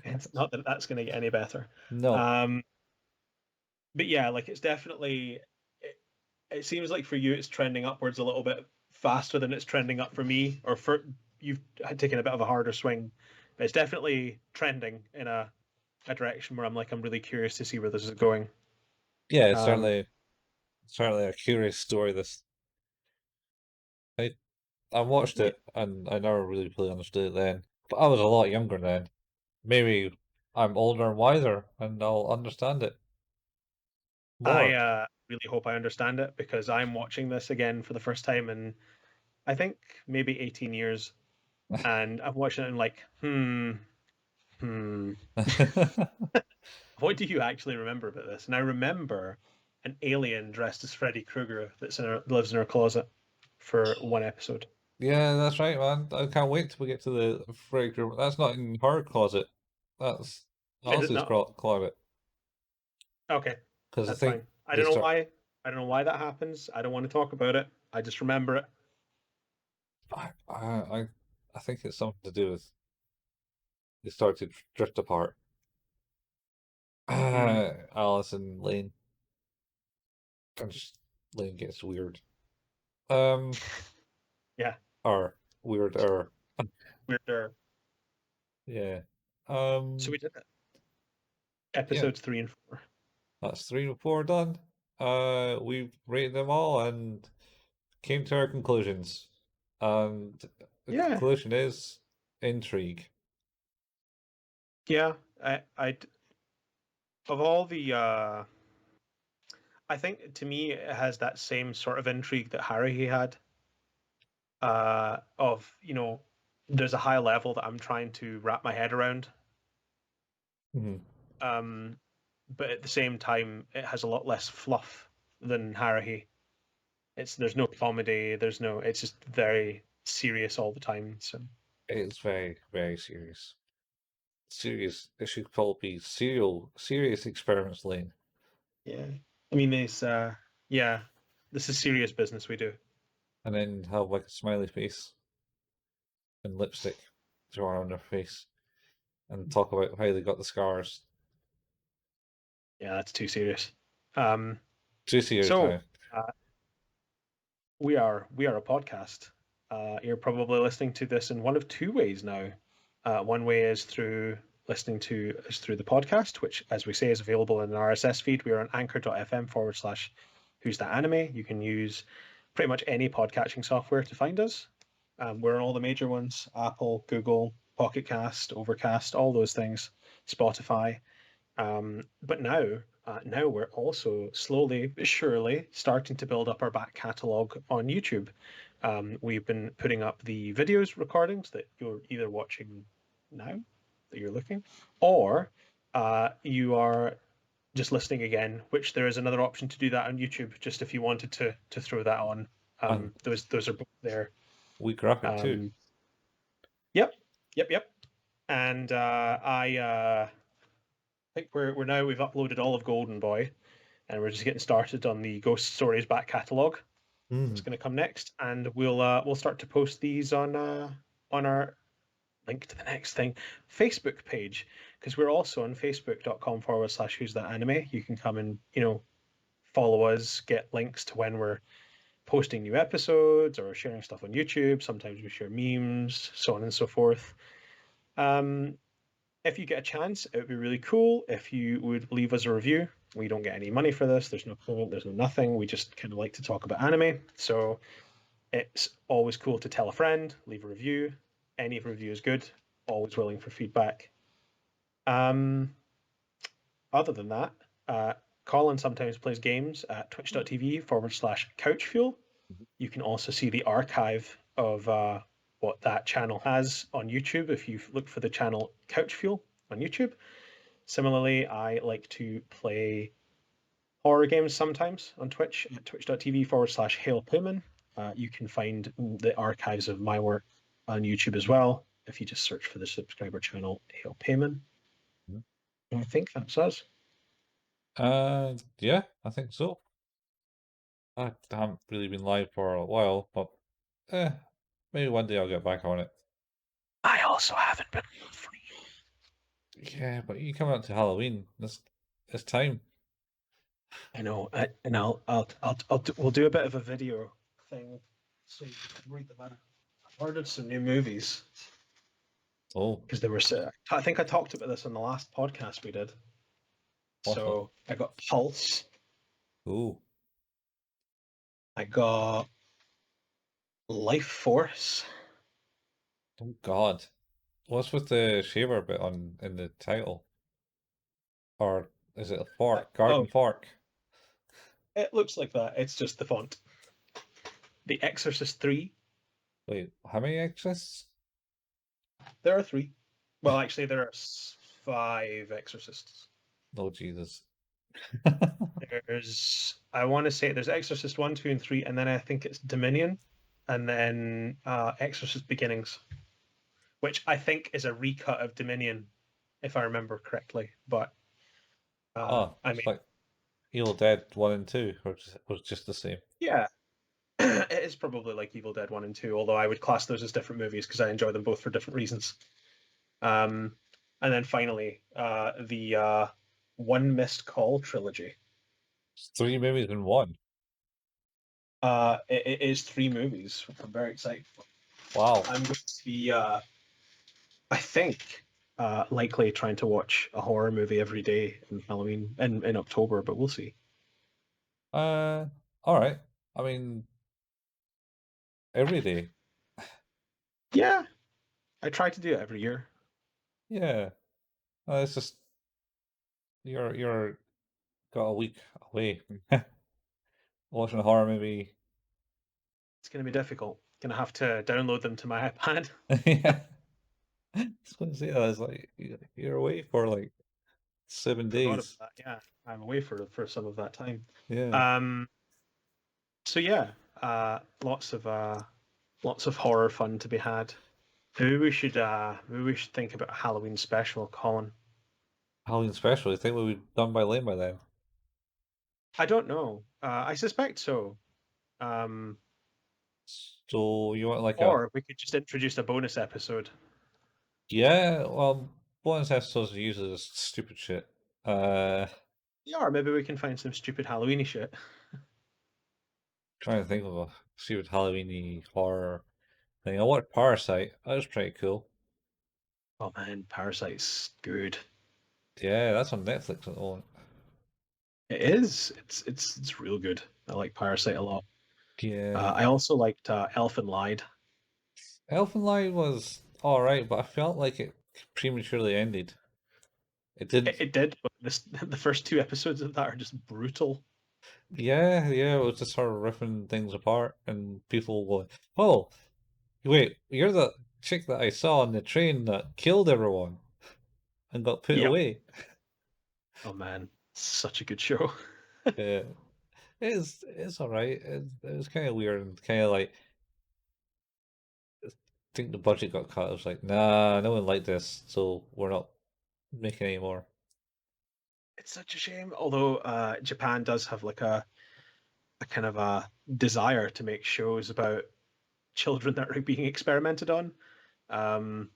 it's not that that's going to get any better. No, Um, but yeah, like it's definitely. It seems like for you it's trending upwards a little bit faster than it's trending up for me, or for you've taken a bit of a harder swing. But it's definitely trending in a direction where I'm really curious to see where this is going. yeah, it's Um, certainly a curious story. This I I watched yeah, it and I never really fully understood it then, but I was a lot younger then. Maybe I'm older and wiser, and I'll understand it I more. really hope I understand it because I'm watching this again for the first time in I think maybe 18 years, and I'm watching it and hmm, what do you actually remember about this? And I remember an alien dressed as Freddy Krueger lives in her closet for one episode. Yeah, that's right, man. I can't wait till we get to the break room. That's not in her closet. That's Is it Alice's not? closet. Okay, Because I that's think fine. I they don't know start. why. I don't know why that happens. I don't want to talk about it. I just remember it. I, I, I I think it's something to do with they start to drift apart. Hmm. Alice and Lane. And just, Lane gets weird. Um, Yeah, or weirder. weirder. Yeah. So Um, we did it. yeah. Episodes 3 and 4. That's 3 and 4 done. We've rated them all and came to our conclusions. And the Yeah, conclusion is intrigue. yeah. Of all the I think to me it has that same sort of intrigue that Harry had. Of there's a high level that I'm trying to wrap my head around. Mhm. Um, but at the same time, it has a lot less fluff than Haruhi. There's no comedy. It's just very serious all the time. So It's very, very serious. Serious. It should probably be serious experiments lane. yeah, I mean, yeah, this is serious business we do. And then have like a smiley face and lipstick drawn on their face and talk about how they got the scars. Yeah, that's too serious. Um, Too serious so now. uh, we are a podcast. You're probably listening to this in one of two ways now. One way is through through the podcast, which, as we say, is available in an RSS feed. We are on anchor.fm/ Who's That Anime. You can use pretty much any podcatching software to find us. We're on all the major ones: Apple, Google, Pocket Cast, Overcast, all those things, Spotify. But now we're also slowly but surely starting to build up our back catalogue on YouTube. We've been putting up the videos recordings that you're either watching now, that you're looking, or you are just listening again, which there is another option to do that on YouTube, just if you wanted to throw that on. And Those are both there. we graphic too. Um, yep, yep. And I think we've uploaded all of Golden Boy, and we're just getting started on the Ghost Stories back catalogue. That's Mm. going to come next, and we'll start to post these on our link to the next thing Facebook page, because we're also on facebook.com/ Who's That Anime. You can come and follow us, get links to when we're posting new episodes or sharing stuff on YouTube. Sometimes we share memes, so on and so forth. Um, if you get a chance, it would be really cool if you would leave us a review. We don't get any money for this. There's no payment. There's no nothing. We just kind of like to talk about anime. So it's always cool to tell a friend, leave a review. Any review is good. Always willing for feedback. Um, Other than that, Colin sometimes plays games at twitch.tv/couchfuel. You can also see the archive of what that channel has on YouTube if you look for the channel Couchfuel on YouTube. Similarly, I like to play horror games sometimes on Twitch at twitch.tv/hailpayman. You can find the archives of my work on YouTube as well if you just search for the subscriber channel Hail Payman. Mhm. I think that's us. Yeah, I think so. I haven't really been live for a while, but eh, maybe one day I'll get back on it. I also haven't been free. Yeah, but you come out to Halloween. It's time. I know, and we'll do a bit of a video thing so you can read them out. I've ordered some new movies Oh, because there were. I think I talked about this on the last podcast we did. what's that? So I got Pulse. Ooh, I got Life Force. oh God. What's with the shaver bit on in the title? Or is it a fork? Oh, Garden fork? it looks like that. It's just the font. The Exorcist 3. Wait, how many extras? There are three. Well, actually, there are five Exorcists. Oh Jesus. I want to say there's Exorcist 1, 2, and 3, and then I think it's Dominion, and then Exorcist Beginnings, which I think is a recut of Dominion, if I remember correctly. But Oh, I it's mean, like Evil Dead 1 and 2, or just the same. yeah, it is probably like Evil Dead 1 and 2, although I would class those as different movies because I enjoy them both for different reasons. Um, and then finally, the One Missed Call trilogy. It's three movies in one. It is three movies. I'm very excited for. Wow. I'm going to be, I think, likely trying to watch a horror movie every day in Halloween in October, but we'll see. Uh, all right. I mean, every day. Yeah, I try to do it every year. Yeah. It's just you're got a week away watching a horror movie. It's going to be difficult. Going to have to download them to my iPad. Yeah. I was gonna say that. It's like you're away for like seven Forgot about days. that. Yeah, I'm away for some of that time. Yeah. Um, so yeah, lots of horror fun to be had. Maybe we should think about a Halloween special, Colin. Halloween special. I think we'll be done by late by then. I don't know. I suspect so. Um, So you want like a or we could just introduce a bonus episode. yeah, well bonus episodes uses stupid shit. Uh Yeah, or maybe we can find some stupid Halloweeny shit. Trying to think of a stupid Halloweeny horror thing. I watched Parasite. That was pretty cool. Oh man, Parasite's good. Yeah, that's on Netflix at the moment. It is. It's real good. I like Parasite a lot. Yeah. I also liked Elfen Lied. Elfenlight was alright, but I felt like it prematurely ended. It did. It did, but this the first two episodes of that are just brutal. Yeah, it was just sort of ripping things apart, and people going, "Oh, wait, you're the chick that I saw on the train that killed everyone and got put Yep. away." Oh man, such a good show. Yeah, it's alright. It was kind of weird and kind of like I think the budget got cut. It was like, nah, no one liked this, so we're not making any more. It's such a shame. Although Japan does have like a kind of a desire to make shows about children that are being experimented on. Um,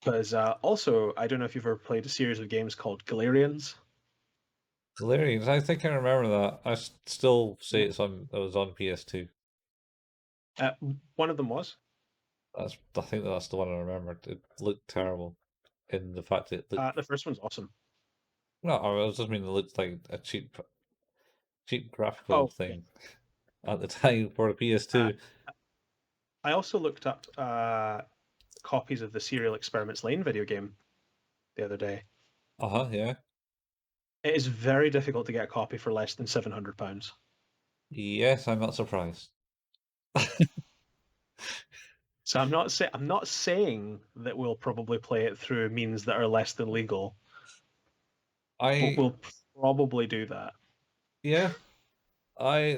because also, I don't know if you've ever played a series of games called Galarians. Hilarious. I think I remember that. Still say Yeah. it was on PS2. Uh, One of them was. I think that's the one I remembered. It looked terrible in the fact it looked The first one's awesome. No, I was just mean it looked like a cheap graphical Oh, yeah. thing at the time for the Uh, PS2. I also looked up copies of the Serial Experiments Lain video game the other day. Yeah. It is very difficult to get a copy for less than £700. Yes, I'm not surprised. So I'm not saying that we'll probably play it through means that are less than legal, but I we'll probably do that. yeah, I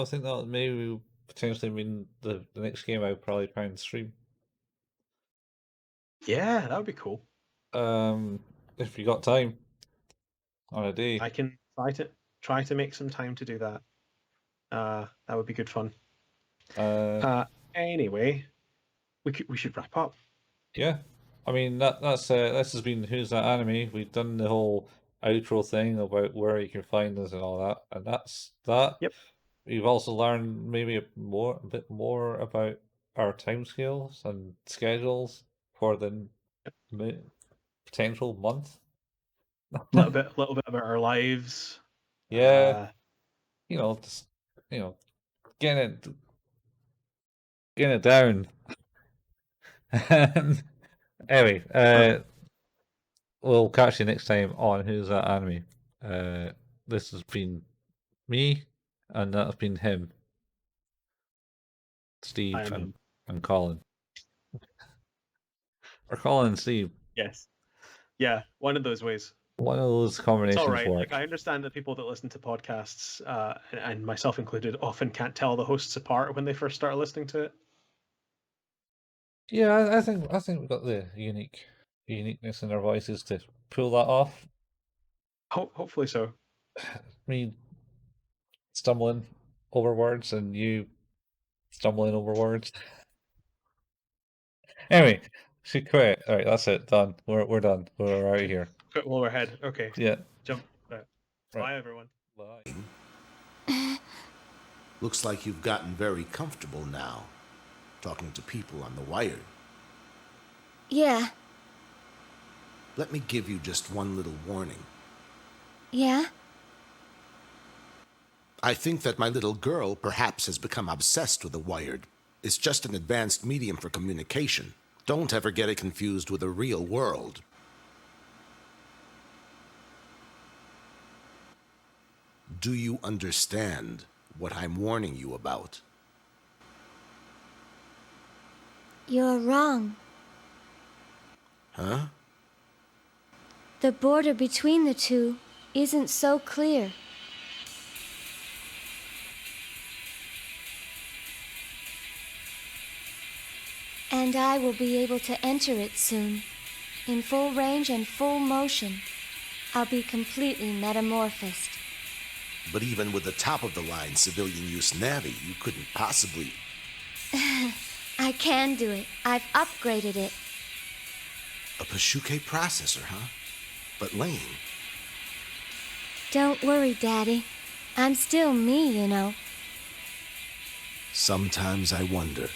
think that would maybe potentially mean the next game I would probably try and stream. Yeah, that would be cool. If you got time on a day. I can try to make some time to do that. That would be good fun. Uh, Anyway, we should wrap up. yeah. I mean that's this has been Who's That Anime. We've done the whole outro thing about where you can find us and all that, and that's that. Yep. We've also learned maybe a bit more about our timescales and schedules for the potential month. Little bit about our lives. Yeah, Uh, just you know, getting it getting it down. Anyway, Perfect. we'll catch you next time on Who's That Anime. This has been me, and that's been him, I Steve, am him. and Colin. Or Colin and Steve. Yes. Yeah, one of those ways. One of those It's all combinations right. Like work. I understand that people that listen to podcasts, and myself included, often can't tell the hosts apart when they first start listening to it. Yeah, I think we've got the uniqueness in our voices to pull that off. Hopefully so. Me stumbling over words and you stumbling over words. Anyway, she quit. All right, that's it. Done. We're done. We're out of here. Put while we're ahead. Okay. Yeah. Jump. Right. Bye, everyone. Bye. Looks like you've gotten very comfortable now, talking to people on the wire. Yeah. Let me give you just one little warning. Yeah? I think that my little girl perhaps has become obsessed with the wired. It's just an advanced medium for communication. Don't ever get it confused with the real world. Do you understand what I'm warning you about? You're wrong. Huh? The border between the two isn't so clear. And I will be able to enter it soon. In full range and full motion. I'll be completely metamorphosed. But even with the top-of-the-line civilian-use Navi, you couldn't possibly... I can do it. I've upgraded it. A Pashuke processor, huh? But Lain. Don't worry, Daddy. I'm still me, you know. Sometimes I wonder